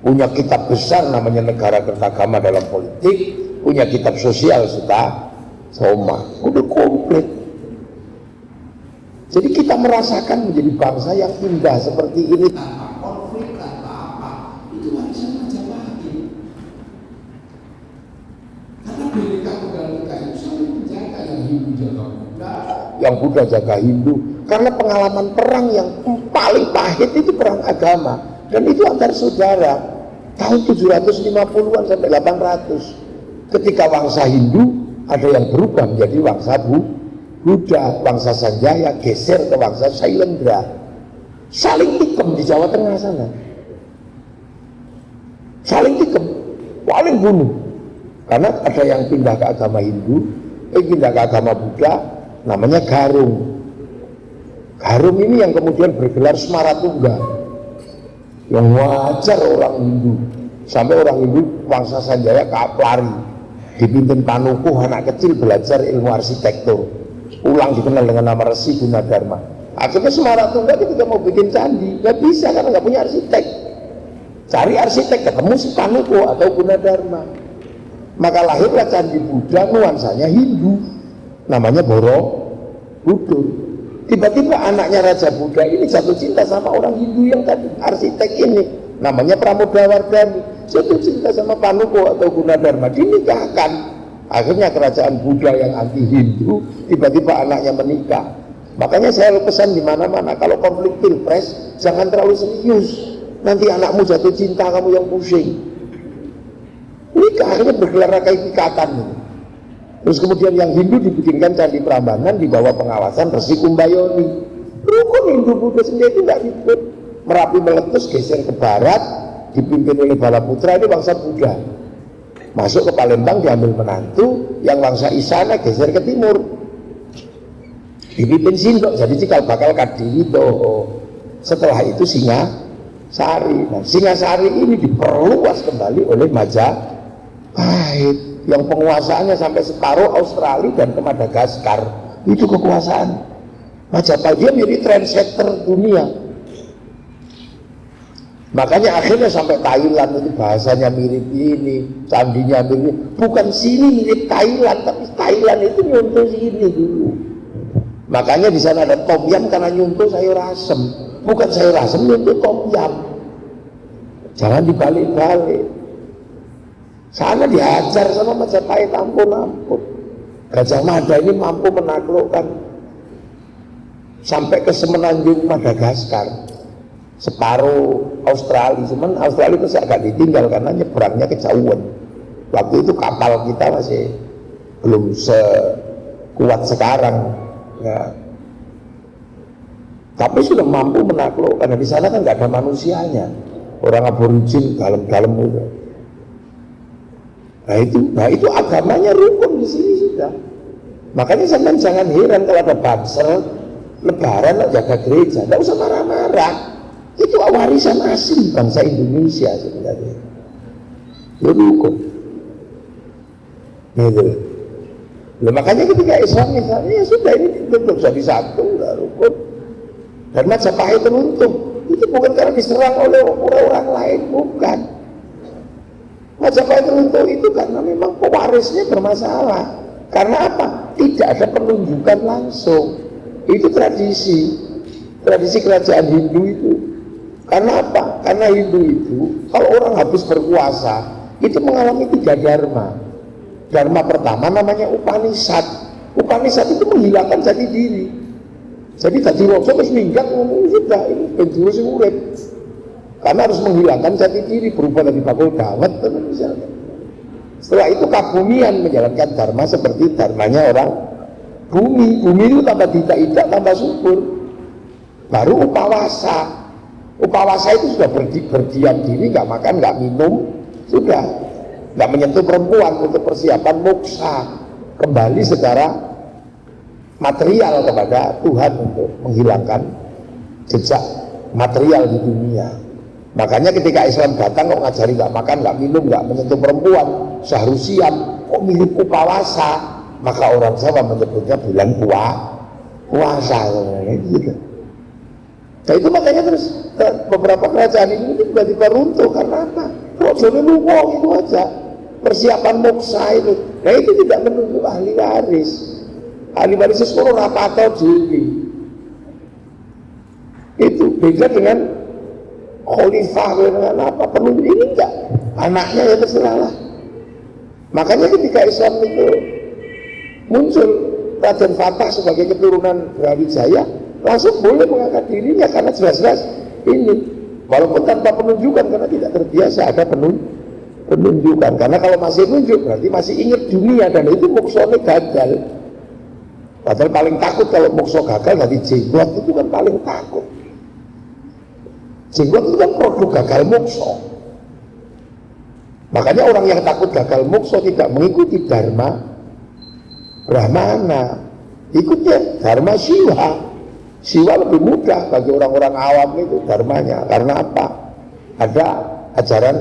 punya kitab besar namanya Negara Kertagama dalam Politik, punya kitab sosial Soma, udah komplit. Jadi kita merasakan menjadi bangsa yang indah seperti ini tanpa konflik, tanpa apa, itu warisan Majapahit. Karena Bhinneka Tunggal Ika itu saling menjaga, yang Hindu jaga Buddha, yang Buddha jaga Hindu. Karena pengalaman perang yang paling pahit itu perang agama, dan itu antar saudara tahun 750-an sampai 800. Ketika wangsa Hindu ada yang berubah menjadi wangsa Buddha, wangsa Sanjaya geser ke wangsa Sailendra, saling tikam di Jawa Tengah sana, saling tikam, paling bunuh. Karena ada yang pindah ke agama Hindu, pindah ke agama Buddha, namanya Garung. Garung ini yang kemudian bergelar Semaratungga, yang wajar orang Hindu, sampai orang Hindu wangsa Sanjaya lari, dipimpin Panukuh, anak kecil belajar ilmu arsitektur, pulang dikenal dengan nama Resi Gunadarma. Akhirnya Semaratungga ketika mau bikin candi nggak bisa karena nggak punya arsitek. Cari arsitek, ketemu si Panukuh atau Gunadarma. Maka lahirlah candi Buddha nuansanya Hindu, namanya Borobudur. Tiba-tiba anaknya Raja Buddha ini jatuh cinta sama orang Hindu yang tadi arsitek ini, namanya Pramodawardhani, jatuh cinta sama Panukuh atau Gunadarma, dinikahkan. Akhirnya kerajaan Buddha yang anti Hindu tiba-tiba anaknya menikah. Makanya saya pesan di mana-mana, kalau konflik pilpres jangan terlalu serius, nanti anakmu jatuh cinta, kamu yang pusing. Nikah akhirnya bergelar rakai ikatan ini. Terus kemudian yang Hindu dibikinkan Candi Prambanan di bawah pengawasan Resi Kumbayoni. Rukun Hindu Buddha sendiri tidak ribut. Merapi meletus geser ke barat, dipimpin oleh Balaputra, ini bangsa Buddha. Masuk ke Palembang diambil menantu, yang bangsa Isana geser ke timur, dipimpin Sindok, jadi cikal bakal Kadito. Setelah itu Singasari. Nah, Singasari ini diperluas kembali oleh Majapahit yang penguasaannya sampai separuh Australia dan ke Madagaskar. Itu kekuasaan Majapahit, dia menjadi trendsetter dunia. Makanya akhirnya sampai Thailand itu bahasanya mirip ini, candinya mirip, bukan sini mirip Thailand, tapi Thailand itu nyuntuh sini dulu. Makanya di sana ada tom yam karena nyuntuh sayur asem, bukan sayur asem nyuntuh tom yam. Jangan dibalik-balik. Sana diajar sama Majapahit, ampun. Gajah Mada ini mampu menaklukkan sampai ke semenanjung Madagaskar, separuh Australia. Cuman Australia itu agak ditinggal karena nyebrangnya kejauhan. Waktu itu kapal kita masih belum sekuat sekarang ya. Tapi sudah mampu menaklukkan. Di sana kan nggak ada manusianya, orang aborigin dalam-dalam itu. Nah itu agamanya rukun di sini sudah. Makanya sampean jangan heran kalau ada banser lebaran jaga gereja, tidak usah marah-marah. Itu warisan asli bangsa Indonesia sebenarnya. Rukun. Gitu. Nah, makanya ketika Islam misalnya ya sudah ini tetap jadi satu, rukun. Dan Majapahit teruntung. itu bukan karena diserang oleh orang lain, bukan. Majapahit runtuh itu karena memang pewarisnya bermasalah. Karena apa? Tidak ada penunjukan langsung. Itu tradisi kerajaan Hindu itu. Karena apa? Karena Hindu itu kalau orang habis berkuasa itu mengalami 3 dharma. Dharma pertama namanya Upanishad. Upanishad itu menghilangkan jati diri. Jadi tadi wongso wis minggat ngomong sudah ini benjuru sing urip. Karena harus menghilangkan jati diri, berubah dari bakul dawet misalnya. Setelah itu kabumian menjalankan dharma seperti dharmanya orang bumi. Bumi itu tambah tidak tambah subur. Baru upawasa. Upawasa itu sudah berdiam diri, nggak makan, nggak minum, sudah nggak menyentuh perempuan untuk persiapan moksa, kembali secara material kepada Tuhan untuk menghilangkan jejak material di dunia. Makanya ketika Islam datang kok ngajari nggak makan, nggak minum, nggak menyentuh perempuan, sahrusiam, kok milih upawasa, maka orang Jawa menyebutnya bulan puasa, gitu. Nah itu makanya terus beberapa kerajaan ini tiba-tiba runtuh karena apa? Rojone lungo itu aja, persiapan moksa itu. Nah itu tidak menunjuk ahli waris. Ahli waris itu sekolah rapato diri. Itu beda dengan khalifah, dengan apa? Penunjuk ini enggak, anaknya ya terserah. Makanya ketika Islam itu muncul Raden Fatah sebagai keturunan Brawijaya, langsung boleh mengangkat dirinya karena jelas-jelas ini, walaupun tanpa penunjukan karena tidak terbiasa ada penunjukan. Karena kalau masih nunjuk berarti masih ingat dunia dan itu moksone gagal. Padahal paling takut kalau mokso gagal dari jenggot itu kan paling takut. Jenggot itu kan produk gagal mokso. Makanya orang yang takut gagal mokso tidak mengikuti dharma Brahmana, ikutnya dharma Siwa. Siwa lebih mudah bagi orang-orang awam itu dharmanya. Karena apa? Ada ajaran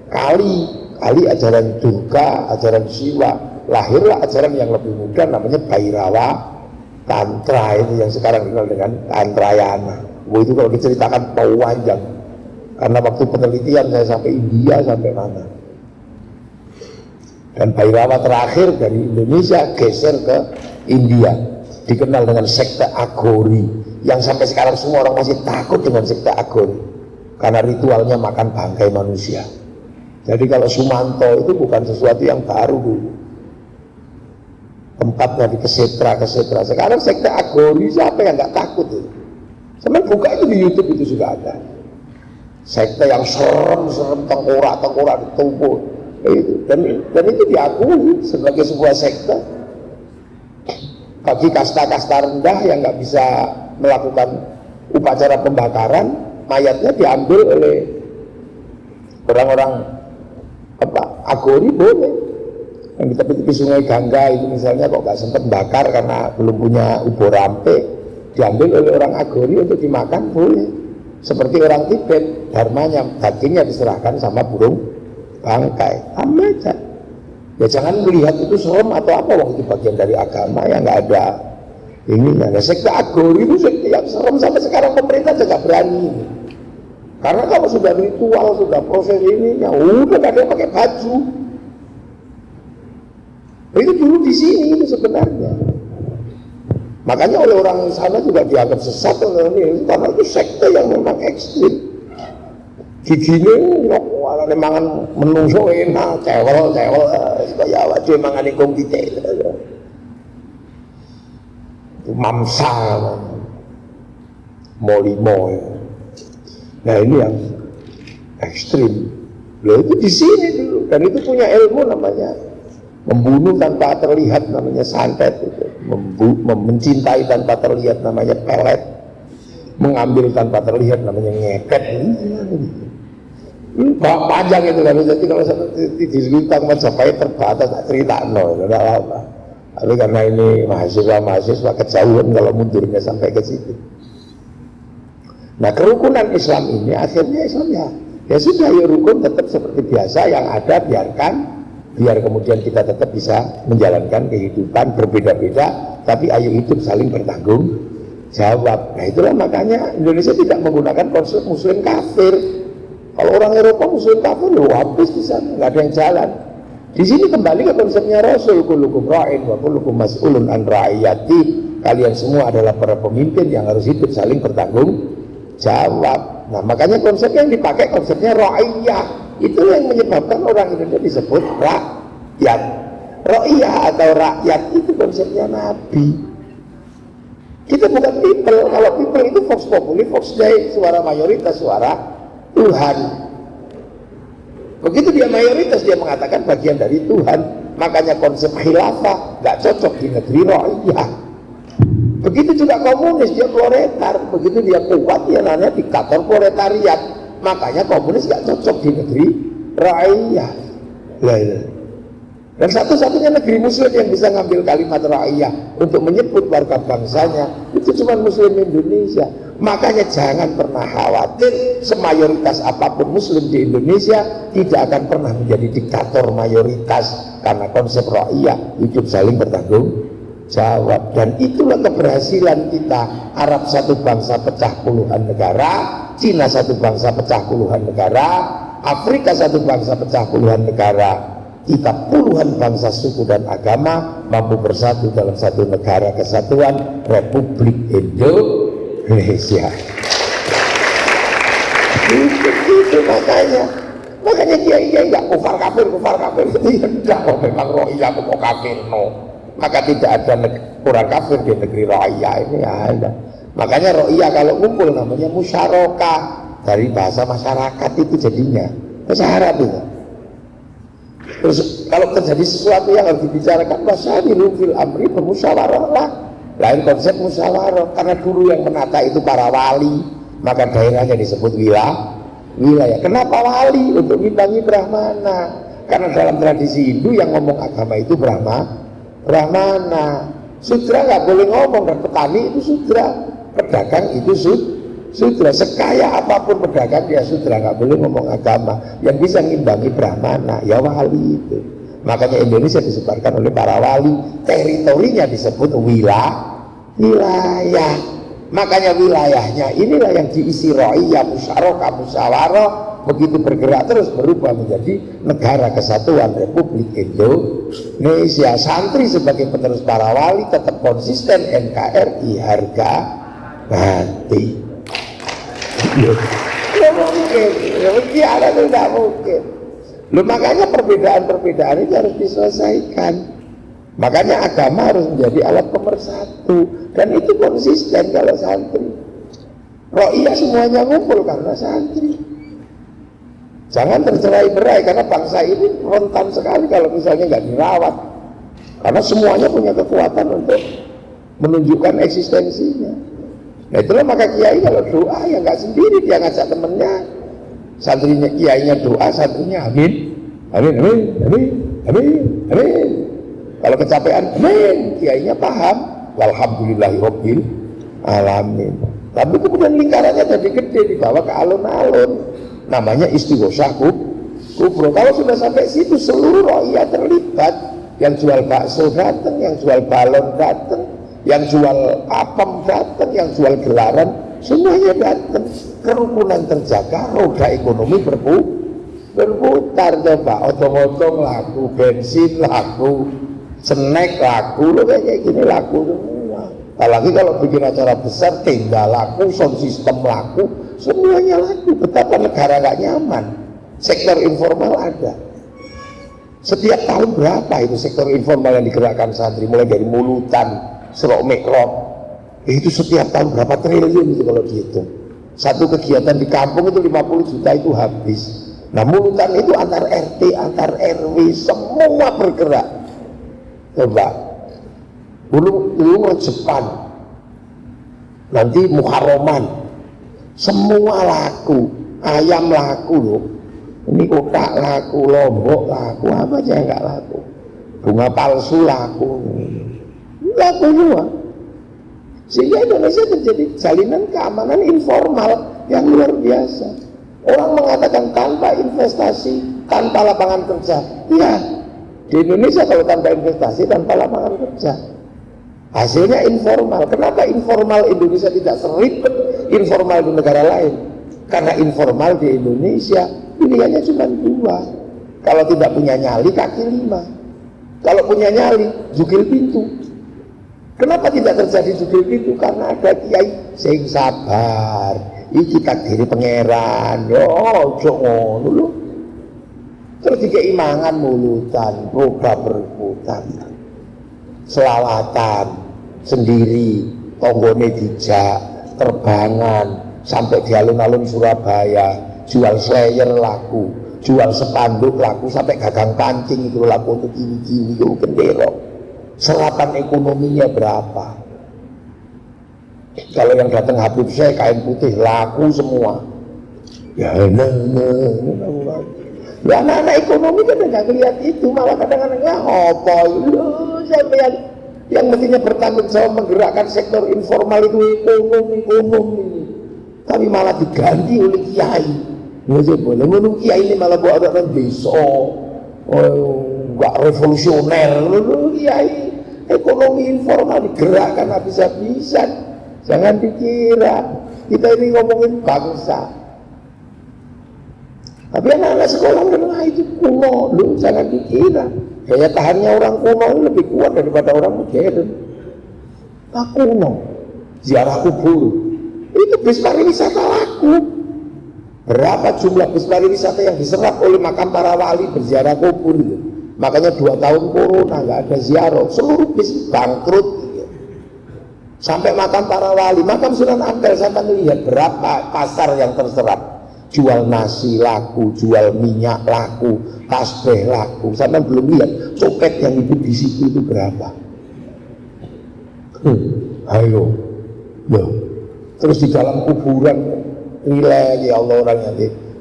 Kali ajaran Durga, ajaran Siwa. Lahirlah ajaran yang lebih mudah namanya Bhairava Tantra, itu yang sekarang dikenal dengan Tantrayana. Itu kalau diceritakan panjang. Karena waktu penelitian saya sampai India, sampai mana. Dan Bhairava terakhir dari Indonesia geser ke India, dikenal dengan sekte Agori, yang sampai sekarang semua orang masih takut dengan sekte Agori karena ritualnya makan bangkai manusia. Jadi kalau Sumanto itu bukan sesuatu yang baru dulu, tempatnya di Kesetra. Sekarang sekte Agori, siapa yang nggak takut itu? Sebenarnya buka itu di YouTube itu juga ada. Sekte yang serem tengkorak ditumpuk itu, dan itu diakui sebagai sebuah sekte. Bagi kasta-kasta rendah yang nggak bisa melakukan upacara pembakaran, mayatnya diambil oleh orang-orang Agori boleh. Yang di tepi-tepi sungai Gangga itu misalnya kok nggak sempat bakar karena belum punya ubur rampe, diambil oleh orang Agori untuk dimakan boleh. Seperti orang Tibet, dharmanya dagingnya diserahkan sama burung bangkai, sama aja. Ya jangan melihat itu serem atau apa, wong itu bagian dari agama yang nggak ada ininya. Nah, sekte Agori itu sekte yang serem sampai sekarang pemerintah juga berani. Karena kalau sudah ritual, sudah proses ininya, udah gak ada yang pakai baju. Itu dulu di sini itu sebenarnya. Makanya oleh orang sana juga dianggap sesat oleh ini, karena itu sekte yang memang ekstrim. Gigine wala mangan menungso enak, cewel supaya awak dhewe mangan ingkung titik. Itu mamsa molimo. Nah ini yang ekstrim. Loh itu di sini dulu, dan itu punya ilmu namanya membunuh tanpa terlihat namanya santet itu. Mencintai tanpa terlihat namanya pelet. Mengambil tanpa terlihat namanya ngeket. Panjang itu kan, jadi kalau seperti di Lintang Majapahit terbatas tak cerita tidak apa. Tapi karena ini mahasiswa kejauhan kalau mundurnya sampai ke situ. Nah kerukunan Islam ini akhirnya Islam ya sudah ya rukun tetap seperti biasa yang ada, biar kemudian kita tetap bisa menjalankan kehidupan berbeda-beda, tapi ayo hidup saling bertanggung jawab. Nah itulah makanya Indonesia tidak menggunakan konsep muslim kafir. Kalau orang Eropa muslim kafir, loh habis di sana, nggak ada yang jalan. Di sini kembali ke konsepnya Rasul, kullukum ra'in wa kullukum mas'ulun an ra'iyati. Kalian semua adalah para pemimpin yang harus hidup saling bertanggung jawab. Nah makanya konsep yang dipakai konsepnya ra'iyah. Itulah yang menyebabkan orang Indonesia disebut rakyat. Ra'iyah atau rakyat itu konsepnya Nabi. Kita bukan people. Kalau people itu vox populi, vox dei, suara mayoritas, suara Tuhan. Begitu dia mayoritas, dia mengatakan bagian dari Tuhan. Makanya konsep khilafah nggak cocok di negeri ra'iyah. Begitu juga komunis, dia proletar. Begitu dia kuat, dia namanya diktator proletariat. Makanya komunis nggak cocok di negeri ra'iyah. Dan satu-satunya negeri muslim yang bisa ngambil kalimat ra'iyah untuk menyebut warga bangsanya itu cuma muslim Indonesia. Makanya jangan pernah khawatir, semayoritas apapun muslim di Indonesia tidak akan pernah menjadi diktator mayoritas, karena konsep ra'iyah hidup saling bertanggung jawab. Dan itulah keberhasilan kita. Arab satu bangsa pecah puluhan negara, Cina satu bangsa pecah puluhan negara, Afrika satu bangsa pecah puluhan negara. Kita puluhan bangsa, suku dan agama mampu bersatu dalam satu negara kesatuan, Republik Indonesia. Itu makanya kiai nggak kufar kafir itu tidak. Oh memang rohiyah kok kafir no. Maka tidak ada orang kafir di negeri rohiyah ini ada. Makanya rohiyah kalau kumpul namanya musyarakah, dari bahasa masyarakat itu jadinya bahasa Arab itu. Terus kalau terjadi sesuatu yang harus dibicarakan, wasyawirhum fil amri, bermusyawarahlah. Lain konsep musyawarah, karena dulu yang menata itu para wali, maka daerahnya disebut wilayah. Kenapa wali? Untuk ngimbangi Brahmana. Karena dalam tradisi Hindu yang ngomong agama itu Brahmana. Sudra nggak boleh ngomong, dan petani itu sudra, pedagang itu sudra. Sekaya apapun pedagang dia sudra, nggak boleh ngomong agama. Yang bisa ngimbangi Brahmana ya wali itu. Makanya Indonesia disebarkan oleh para wali. Teritorinya disebut wilayah. Makanya wilayahnya inilah yang diisi ra'iyah, musyarakah, musyawarah. Begitu bergerak terus berubah menjadi negara kesatuan Republik Indonesia. Santri sebagai penerus para wali tetap konsisten, NKRI harga mati. Tidak mungkin, tidak mungkin. Loh, makanya perbedaan-perbedaan itu harus diselesaikan. Makanya agama harus menjadi alat pemersatu, dan itu konsisten kalau santri. Ro'iyah semuanya ngumpul karena santri. Jangan tercerai-berai, karena bangsa ini rentan sekali kalau misalnya nggak dirawat. Karena semuanya punya kekuatan untuk menunjukkan eksistensinya. Nah itulah maka kiai kalau doa ya nggak sendiri, dia ngajak temennya. Santrinya kiainya doa, santrinya amin, amin, amin, amin, amin, amin. Kalau kecapean, amin, kiainya paham, walhamdulillahirabbil alamin. Tapi kemudian lingkarannya jadi gede, dibawa ke alun-alun. Namanya istighosah kubro. Kalau sudah sampai situ seluruh rohiyah terlibat. Yang jual bakso datang, yang jual balon datang, yang jual apem datang, yang jual gelaran, semuanya datang. Kerukunan terjaga, roda ekonomi berputar. Coba otong-otong laku, bensin laku, snack laku, lo kayak gini laku semua. Apalagi kalau bikin acara besar, tenda laku, sound system laku, semuanya laku. Betapa negara gak nyaman. Sektor informal ada. Setiap tahun berapa itu sektor informal yang digerakkan santri, mulai dari mulutan, serok mikrot, itu setiap tahun berapa triliun itu kalau dihitung. Satu kegiatan di kampung itu 50 juta itu habis. Nah mulutan itu antar RT, antar RW, semua bergerak. Coba dulu Jepang, nanti Muharraman, semua laku, ayam laku loh. Ini kotak laku, lombok laku, apa aja nggak laku. Bunga palsu laku semua. Sehingga Indonesia terjadi jalinan keamanan informal yang luar biasa. Orang mengatakan tanpa investasi, tanpa lapangan kerja. Ya, di Indonesia kalau tanpa investasi, tanpa lapangan kerja. Hasilnya informal. Kenapa informal Indonesia tidak seribet informal di negara lain? Karena informal di Indonesia pilihannya cuma dua. Kalau tidak punya nyali, kaki lima. Kalau punya nyali, jugil pintu. Kenapa tidak terjadi jugil pintu? Karena ada kiai sing sabar. Iki takdiri pangeran. Yo, ojo ngono lho. Terus dikei mangan mulutan, program berebutan, selawatan sendiri, tonggone dijak, terbangan sampai di alun-alun Surabaya, jual slayer laku, jual spanduk laku, sampai gagang pancing itu laku untuk ini itu gendero. Serapan ekonominya berapa? Kalau yang datang Habib saya kain putih laku semua. Ya ya anak-anak ekonomi kan nggak lihat itu, malah kadang-kadang apa itu sampai yang mestinya bertanggung jawab menggerakkan sektor informal itu ekonomi, tapi malah diganti oleh kiai. Nggak boleh menurut kiai ini malah buat orang desa, nggak revolusioner. Kiai ekonomi informal digerakkan habis-habisan. Jangan dikira kita ini ngomongin bangsa. Tapi anak-anak sekolah menengah itu kuno, lu jangan dikira daya tahannya orang kuno ini lebih kuat daripada orang modern. Nah, kuno, ziarah kubur itu bis pariwisata laku. Berapa jumlah bis pariwisata yang diserap oleh makam para wali berziarah kubur itu? Makanya 2 tahun corona nggak ada ziarah, seluruh bis bangkrut gitu. Sampai makam para wali, makam Sunan Ampel, sampai melihat berapa pasar yang terserap. Jual nasi laku, jual minyak laku, tasbih laku. Sampai belum lihat copet yang ibu di situ itu berapa. Ayo, loh. Terus di dalam kuburan rileks ya Allah orang yang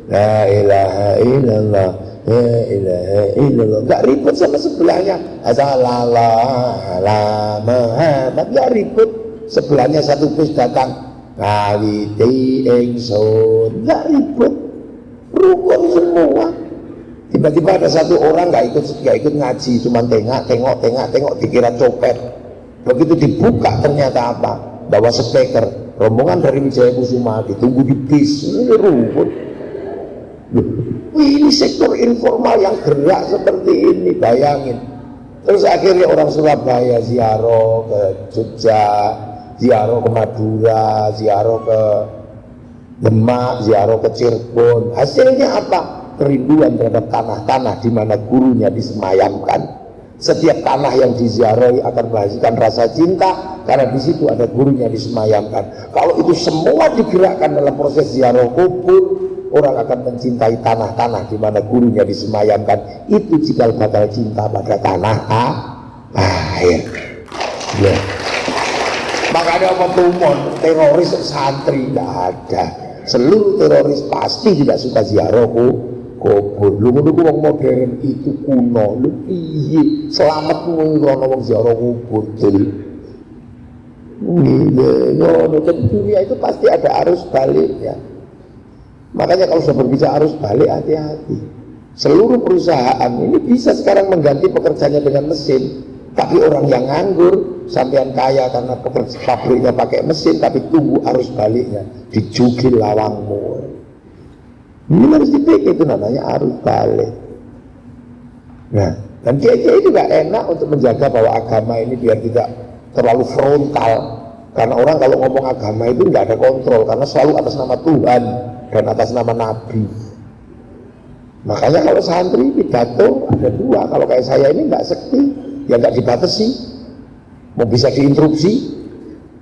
la ilaha illallah, la ilaha illallah. Gak ribut sama sebelahnya. Asalallah la Muhammad, gak ribut. Sebelahnya satu bis datang. Ngawiti ingsun, nggak ribut, rukun semua. Tiba-tiba ada satu orang nggak ikut ngaji, cuma tengok, dikira copet. Begitu dibuka ternyata apa? Bawa speaker, rombongan dari Wijaya Kusuma ditunggu di bis, ini rukun. Ini sektor informal yang gerak seperti ini, bayangin. Terus akhirnya orang Surabaya ziarah ke Jogja, ziarah ke Madura, ziarah ke Demak, ziarah ke Cirebon. Hasilnya apa? Kerinduan terhadap tanah-tanah di mana gurunya disemayamkan. Setiap tanah yang diziarahi akan menghasilkan rasa cinta karena di situ ada gurunya disemayamkan. Kalau itu semua digerakkan dalam proses ziarah kubur, orang akan mencintai tanah-tanah di mana gurunya disemayamkan. Itu cikal bakal cinta pada tanah air. Ya. Maka ada apa tumon, teroris santri tidak ada. Seluruh teroris pasti tidak suka ziarah kubur. Lu menunggu wong modern itu kuno. Lu piye selamat ngono wong ziarah kubur tuh. Ngono dan dunia itu pasti ada arus baliknya. Makanya kalau sudah berbicara arus balik, hati-hati. Seluruh perusahaan ini bisa sekarang mengganti pekerjaannya dengan mesin. Tapi orang yang nganggur, sampean kaya karena pabriknya pakai mesin, tapi tunggu arus baliknya, dijugil lawangmu. Ini harus dipikir, itu namanya arus balik. Nah, dan kiai-kiai juga enak untuk menjaga bahwa agama ini biar tidak terlalu frontal. Karena orang kalau ngomong agama itu nggak ada kontrol, karena selalu atas nama Tuhan dan atas nama Nabi. Makanya kalau santri pidato ada 2, kalau kayak saya ini nggak sekti. Ya nggak dibatasi, mau bisa diinterupsi.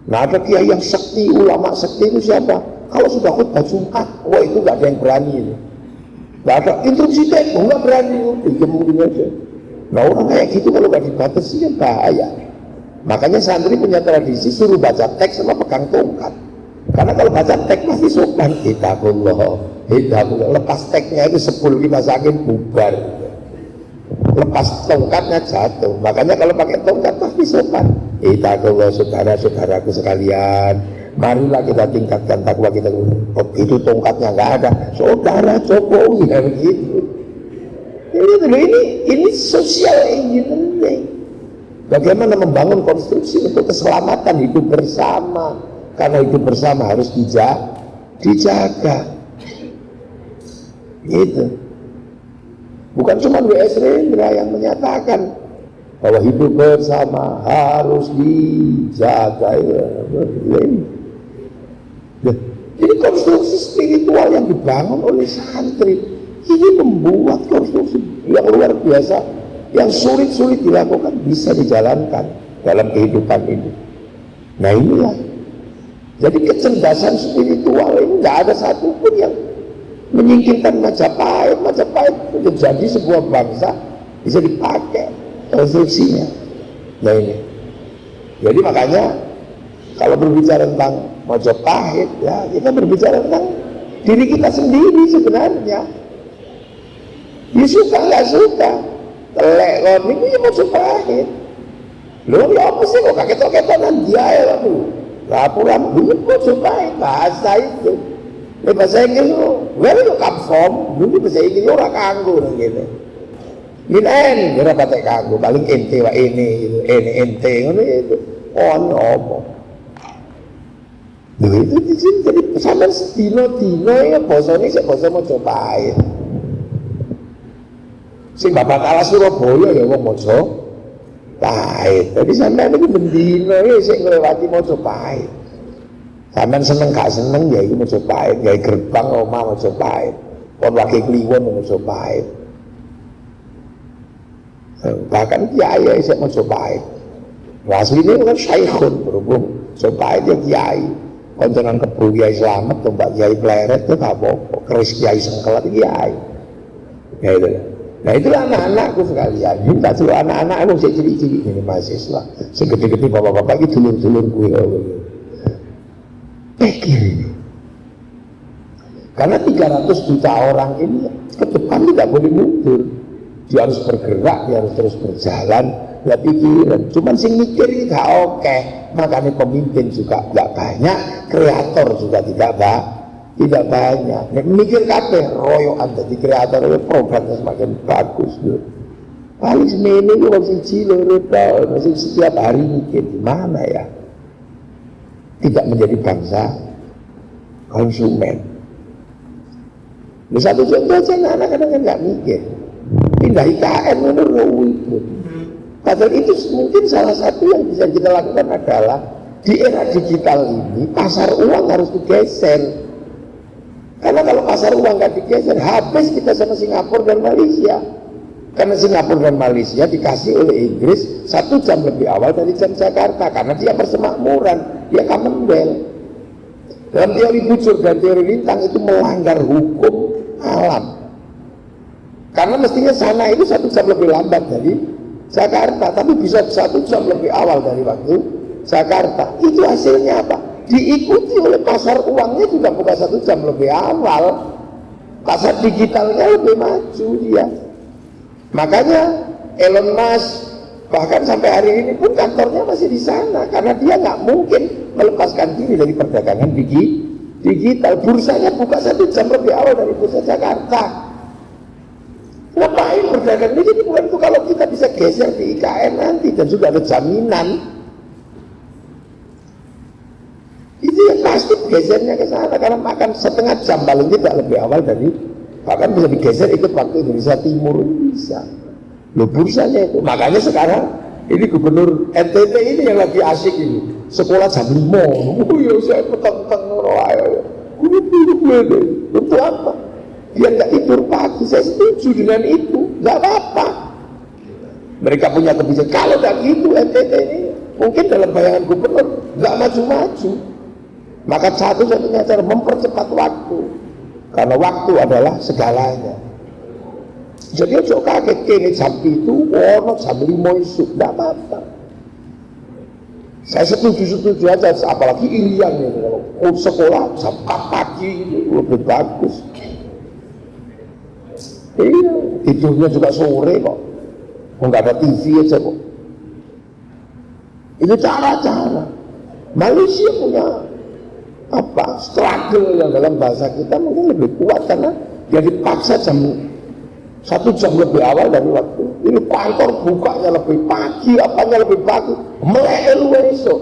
Nah ada kiai yang sekti, ulama sekti itu siapa? Kalau sudah khutbah Jumat, wah itu nggak ada yang berani itu. Nggak ada interupsi tempo, nggak berani itu, mungkin aja. Nah orang kayak gitu kalau nggak dibatasi kan bahaya. Makanya santri punya tradisi suruh baca teks sama pegang tongkat. Karena kalau baca teks pasti sopan. Hidayatullah, lepas teksnya itu 10 kita saking bubar. Lepas tongkatnya jatuh. Makanya kalau pakai tongkat pasti sopan. Itakullah saudara-saudaraku sekalian, marilah kita tingkatkan takwa kita. Itu tongkatnya nggak ada, saudara Jokowi ya begitu. Ini social engineering. Bagaimana membangun konstruksi untuk keselamatan hidup bersama, karena hidup bersama harus dijaga. Gitu. Bukan cuma W.S. Rendra yang menyatakan bahwa hidup bersama harus dijaga. Ini konstruksi spiritual yang dibangun oleh santri. Ini membuat konstruksi yang luar biasa, yang sulit-sulit dilakukan bisa dijalankan dalam kehidupan ini. Nah inilah. Jadi kecerdasan spiritual ini nggak ada satupun yang menyingkirkan Majapahit. Majapahit untuk jadi sebuah bangsa bisa dipakai konstruksinya. Nah ini. Jadi makanya kalau berbicara tentang Majapahit, ya kita berbicara tentang diri kita sendiri sebenarnya. Ya suka nggak suka, telek kon ini ya Majapahit. Loh ya apa sih kok kaget-kagetan dia ya lalu. Laporan dulu Majapahit bahasa itu. Bahasa Inggris itu, where you come from? Dulu bahasa Inggris orang kanggo gitu. Min kira pakai kanggo, paling ente wa ini ente itu. Apa? Loh itu di sini jadi sampai dino ya basa ini basa Majapahit. Sing bapak kalah Surabaya ya wong Majapahit. Jadi sampai ini bendino ya sing nglewati Majapahit. Sampai seneng gak seneng ya itu Majapahit, ya gerbang omah Majapahit. Kon wakil kliwon Majapahit. Bahkan kiai sik Majapahit. Asline kan syekhun berhubung Majapahit ya kiai. Konconan Kebo Kiai Slamet, Mbak Kiai Pleret itu gak apa-apa. Keris Kiai Sengkelat kiai. Ya itu. Nah itulah anak-anakku sekalian. Ini tak suruh anak-anak aku saya cilik-cilik ini mahasiswa. Segede-gede bapak-bapak itu dulur-dulur gue. Pikir ini. Karena 300 juta orang ini ke depan tidak boleh mundur. Dia harus bergerak, dia harus terus berjalan. Ya pikiran, cuman sing mikir ini gak oke. Makanya pemimpin juga gak banyak, kreator juga tidak banyak. Mikir kabeh royokan jadi kreator itu programnya semakin bagus loh. Paling semene itu masih cilo masih setiap hari mikir gimana ya tidak menjadi bangsa konsumen. Di satu contoh aja anak kadang-kadang nggak mikir pindah IKN itu. Padahal itu mungkin salah satu yang bisa kita lakukan adalah di era digital ini pasar uang harus digeser. Karena kalau pasar uang nggak digeser, habis kita sama Singapura dan Malaysia. Karena Singapura dan Malaysia dikasih oleh Inggris 1 jam lebih awal dari jam Jakarta, karena dia persemakmuran, dia Commonwealth. Dalam teori bujur dan teori lintang itu melanggar hukum alam. Karena mestinya sana itu 1 jam lebih lambat dari Jakarta, tapi bisa 1 jam lebih awal dari waktu Jakarta. Itu hasilnya apa? Diikuti oleh pasar uangnya juga bukan 1 jam lebih awal. Pasar digitalnya lebih maju dia. Makanya Elon Musk bahkan sampai hari ini pun kantornya masih di sana, karena dia nggak mungkin melepaskan diri dari perdagangan digital. Bursanya buka 1 jam lebih awal dari bursa Jakarta. Ngapain berdagang ini? Jadi bukan itu kalau kita bisa geser di IKN nanti dan sudah ada jaminan, itu yang pasti gesernya ke sana, karena makan 1/2 jam paling tidak lebih awal dari, bahkan bisa digeser ikut waktu Indonesia Timur bisa. Loh bursanya itu. Makanya sekarang ini gubernur NTT ini yang lagi asik ini sekolah jam 5. Oh ya saya petang-petang ngoroh. Untuk apa? Dia nggak tidur pagi. Saya setuju dengan itu, nggak apa-apa. Mereka punya kebijakan. Kalau nggak gitu NTT ini mungkin dalam bayangan gubernur nggak maju-maju. Maka satu-satunya cara mempercepat waktu, karena waktu adalah segalanya. Jadi ojo kaget kene jam itu, ono jam 5 isuk, nggak apa-apa. Saya setuju aja, apalagi Irian ini kalau sekolah jam 4 pagi itu lebih bagus. Iya, tidurnya juga sore kok. Nggak ada TV aja kok. Itu cara-cara. Malaysia punya apa? Struggle yang dalam bahasa kita mungkin lebih kuat karena dia dipaksa 1 jam lebih awal dari waktu. Ini kantor bukanya lebih pagi, apanya lebih pagi, melek luwe esok.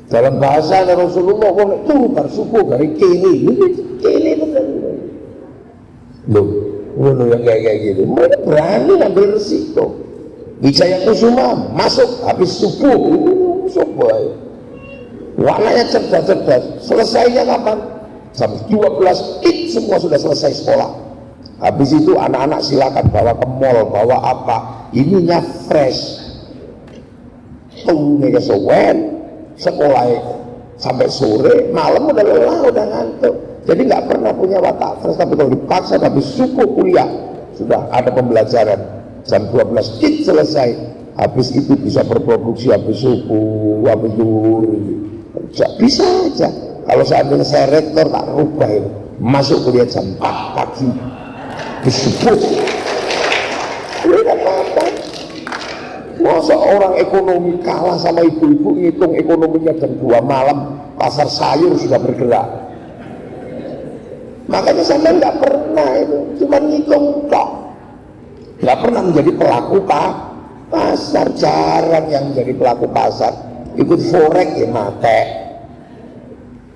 Dalam bahasa Rasulullah itu bersuku dari kini benar. Loh, ngono yang kayak gitu. Mereka berani ambil resiko. Wijaya Kusuma masuk habis subuh, subuh. Warnanya cerdas. Selesainya kapan? Jam 12 semua sudah selesai sekolah. Habis itu anak-anak silakan bawa ke mall, bawa apa? Ininya fresh. Tunggu kesuwen, sekolah sampai sore, malam udah lelah, udah ngantuk. Jadi nggak pernah punya watak fresh. Tapi kalau dipaksa habis subuh kuliah, sudah ada pembelajaran. Jam 12 selesai. Habis itu bisa berproduksi habis subuh, habis zuhur. Bisa aja. Kalau seandainya saya rektor tak rubah itu. Masuk kuliah jam 4 pagi. Habis subuh. Tidak apa-apa. Masa orang ekonomi kalah sama ibu-ibu ngitung ekonominya jam 2 malam, pasar sayur sudah bergerak. Makanya saya nggak pernah itu, cuma ngitung kok. Nggak pernah menjadi pelaku pasar, jarang yang menjadi pelaku pasar. Ikut forex ya mate,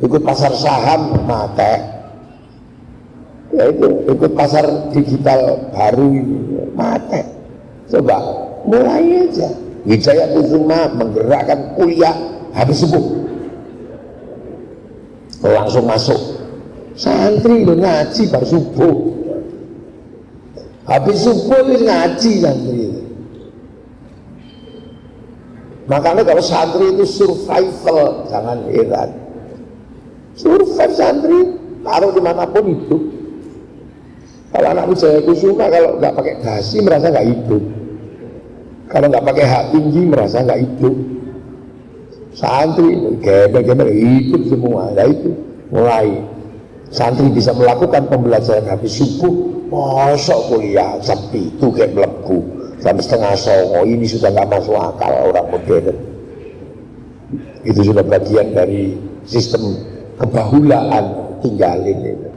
ikut pasar saham mate, ya itu ikut pasar digital baru ini mate. Coba mulai aja. Wijaya Kusuma menggerakkan kuliah habis subuh, langsung masuk. Santri lo ngaji baru subuh. Habis subuh itu ngaji santri. Makanya kalau santri itu survival, jangan heran. Survive santri, taruh dimanapun hidup. Kalau anak Wijaya Kusuma kalau nggak pakai dasi merasa nggak hidup. Kalau nggak pakai hak tinggi merasa nggak hidup. Santri gembel-gembel hidup semua. Nah itu mulai santri bisa melakukan pembelajaran habis subuh. Masuk kuliah jam itu kayak melebu jam 8:30. Ini sudah nggak masuk akal orang modern. Itu sudah bagian dari sistem kebahulaan, tinggalin itu.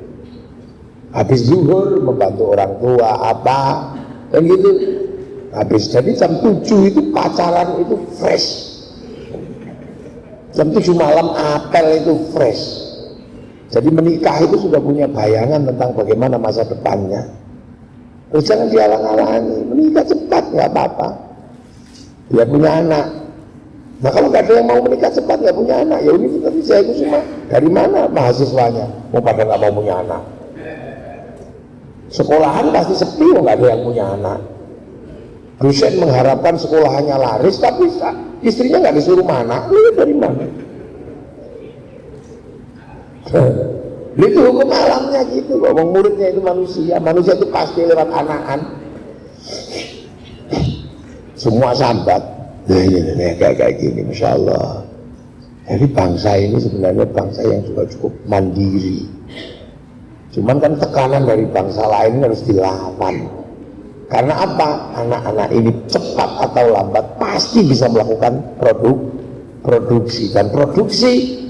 Habis zuhur membantu orang tua apa dan gitu. Habis jadi jam 7 itu pacaran itu fresh. Jam 7 malam apel itu fresh. Jadi menikah itu sudah punya bayangan tentang bagaimana masa depannya. Terus jangan dihalang-halangi, menikah cepat nggak apa-apa. Dia punya anak. Nah kalau nggak ada yang mau menikah cepat nggak punya anak, ya Universitas saya itu cuma dari mana mahasiswanya? Mau pada nggak mau punya anak. Sekolahan pasti sepi, nggak ada yang punya anak. Dosen mengharapkan sekolahannya laris, tapi istrinya nggak disuruh mana, lu dari mana? Itu hukum alamnya gitu kok. Muridnya itu manusia itu pasti lewat anakan. Semua sambat. Kayak gini, masya Allah. Jadi bangsa ini sebenarnya bangsa yang juga cukup mandiri. Cuman kan tekanan dari bangsa lain harus dilawan. Karena apa? Anak-anak ini cepat atau lambat pasti bisa melakukan produksi dan produksi.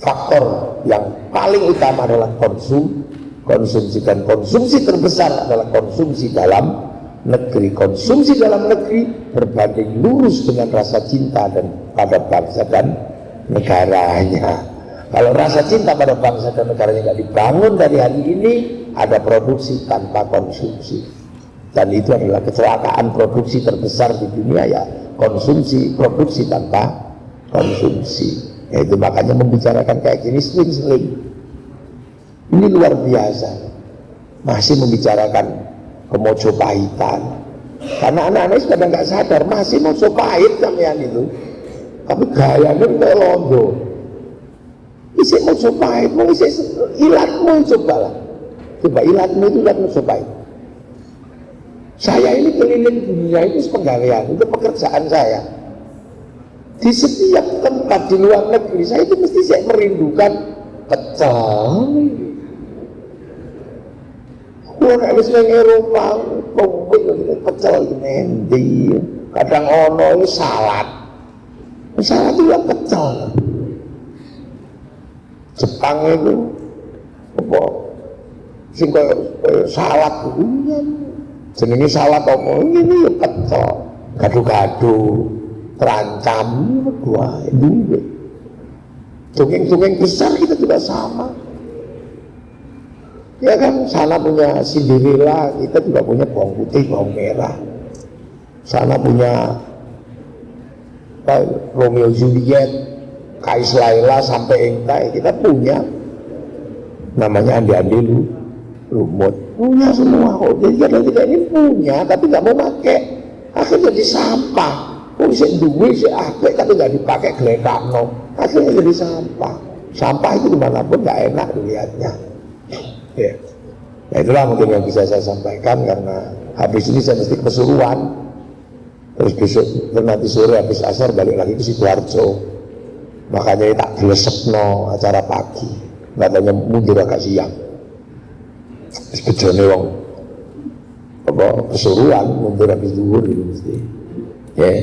Faktor yang paling utama adalah konsumsi dan konsumsi terbesar adalah konsumsi dalam negeri. Konsumsi dalam negeri berbanding lurus dengan rasa cinta dan pada bangsa dan negaranya. Kalau rasa cinta pada bangsa dan negaranya nggak dibangun dari hari ini, ada produksi tanpa konsumsi. Dan itu adalah kecelakaan produksi terbesar di dunia ya, produksi tanpa konsumsi. Itu makanya membicarakan kayak gini sering-sering. Ini luar biasa. Masih membicarakan kemojopahitan. Karena anak-anak sudah nggak sadar masih mojopahit sampean itu. Tapi gayanya kayak londo. Isi mojopahit, mau isi ilatmu cobalah. Coba ilatmu itu ilat mojopahit. Saya ini keliling dunia itu sepenggawean, itu pekerjaan saya. Di setiap tempat di luar negeri saya itu mesti saya merindukan pecel. Orang habis nang Eropa, pecel ini. Kadang ono itu salad. Salad itu pecel. Jepang itu apa? sing koyo salad punya. Jenenge salad apa ngene yo ketok. Gaduh-gaduh terancam dua duwe. Dongeng-dongeng besar kita juga sama. Ya kan, sana punya Cinderella, kita juga punya bawang putih, bawang merah. Sana punya Romeo Juliet, Kais Laila sampai Engkai, kita punya. Namanya andi-andi lumut, punya semua kok. Jadi kita ini punya, tapi nggak mau pakai. Akhirnya jadi sampah. Oh, bisa duit, bisa apik, tapi nggak dipakai gelekakno. Akhirnya jadi sampah. Sampah itu dimanapun nggak enak dilihatnya. Ya. Nah itulah mungkin yang bisa saya sampaikan, karena habis ini saya mesti kesuruhan. Terus besok nanti sore habis asar balik lagi ke Sidoarjo. Makanya tak dilesekno acara pagi. Katanya mundur agak siang. Sebetulnya wong apa kesuruhan mundur habis zuhur gitu mesti. Ya.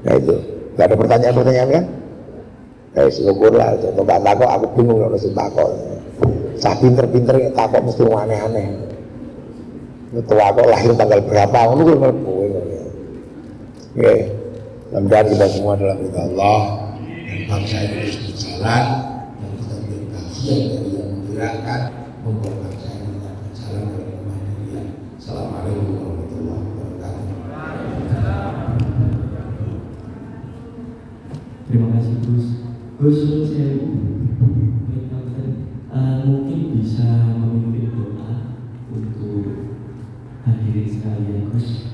Nah itu. Gak ada pertanyaan-pertanyaan kan? Syukurlah, contoh gak takut, aku bingung kalau mesti takut. Cah pinter-pinter ya takut mesti aneh-aneh. Tua kok lahir tanggal berapa? Ngono kuwi mlebu. Oke. Mudah-mudahan kita semua dalam ridha Allah dan bangsa Indonesia berjalan dan kita menjadi bagian dari yang menggerakkan membuat bangsa Indonesia berjalan dalam kemandirian. Assalamualaikum warahmatullahi wabarakatuh.
Terima kasih Gus. Gus, saya mungkin bisa memimpin doa untuk hadirin sekalian Gus.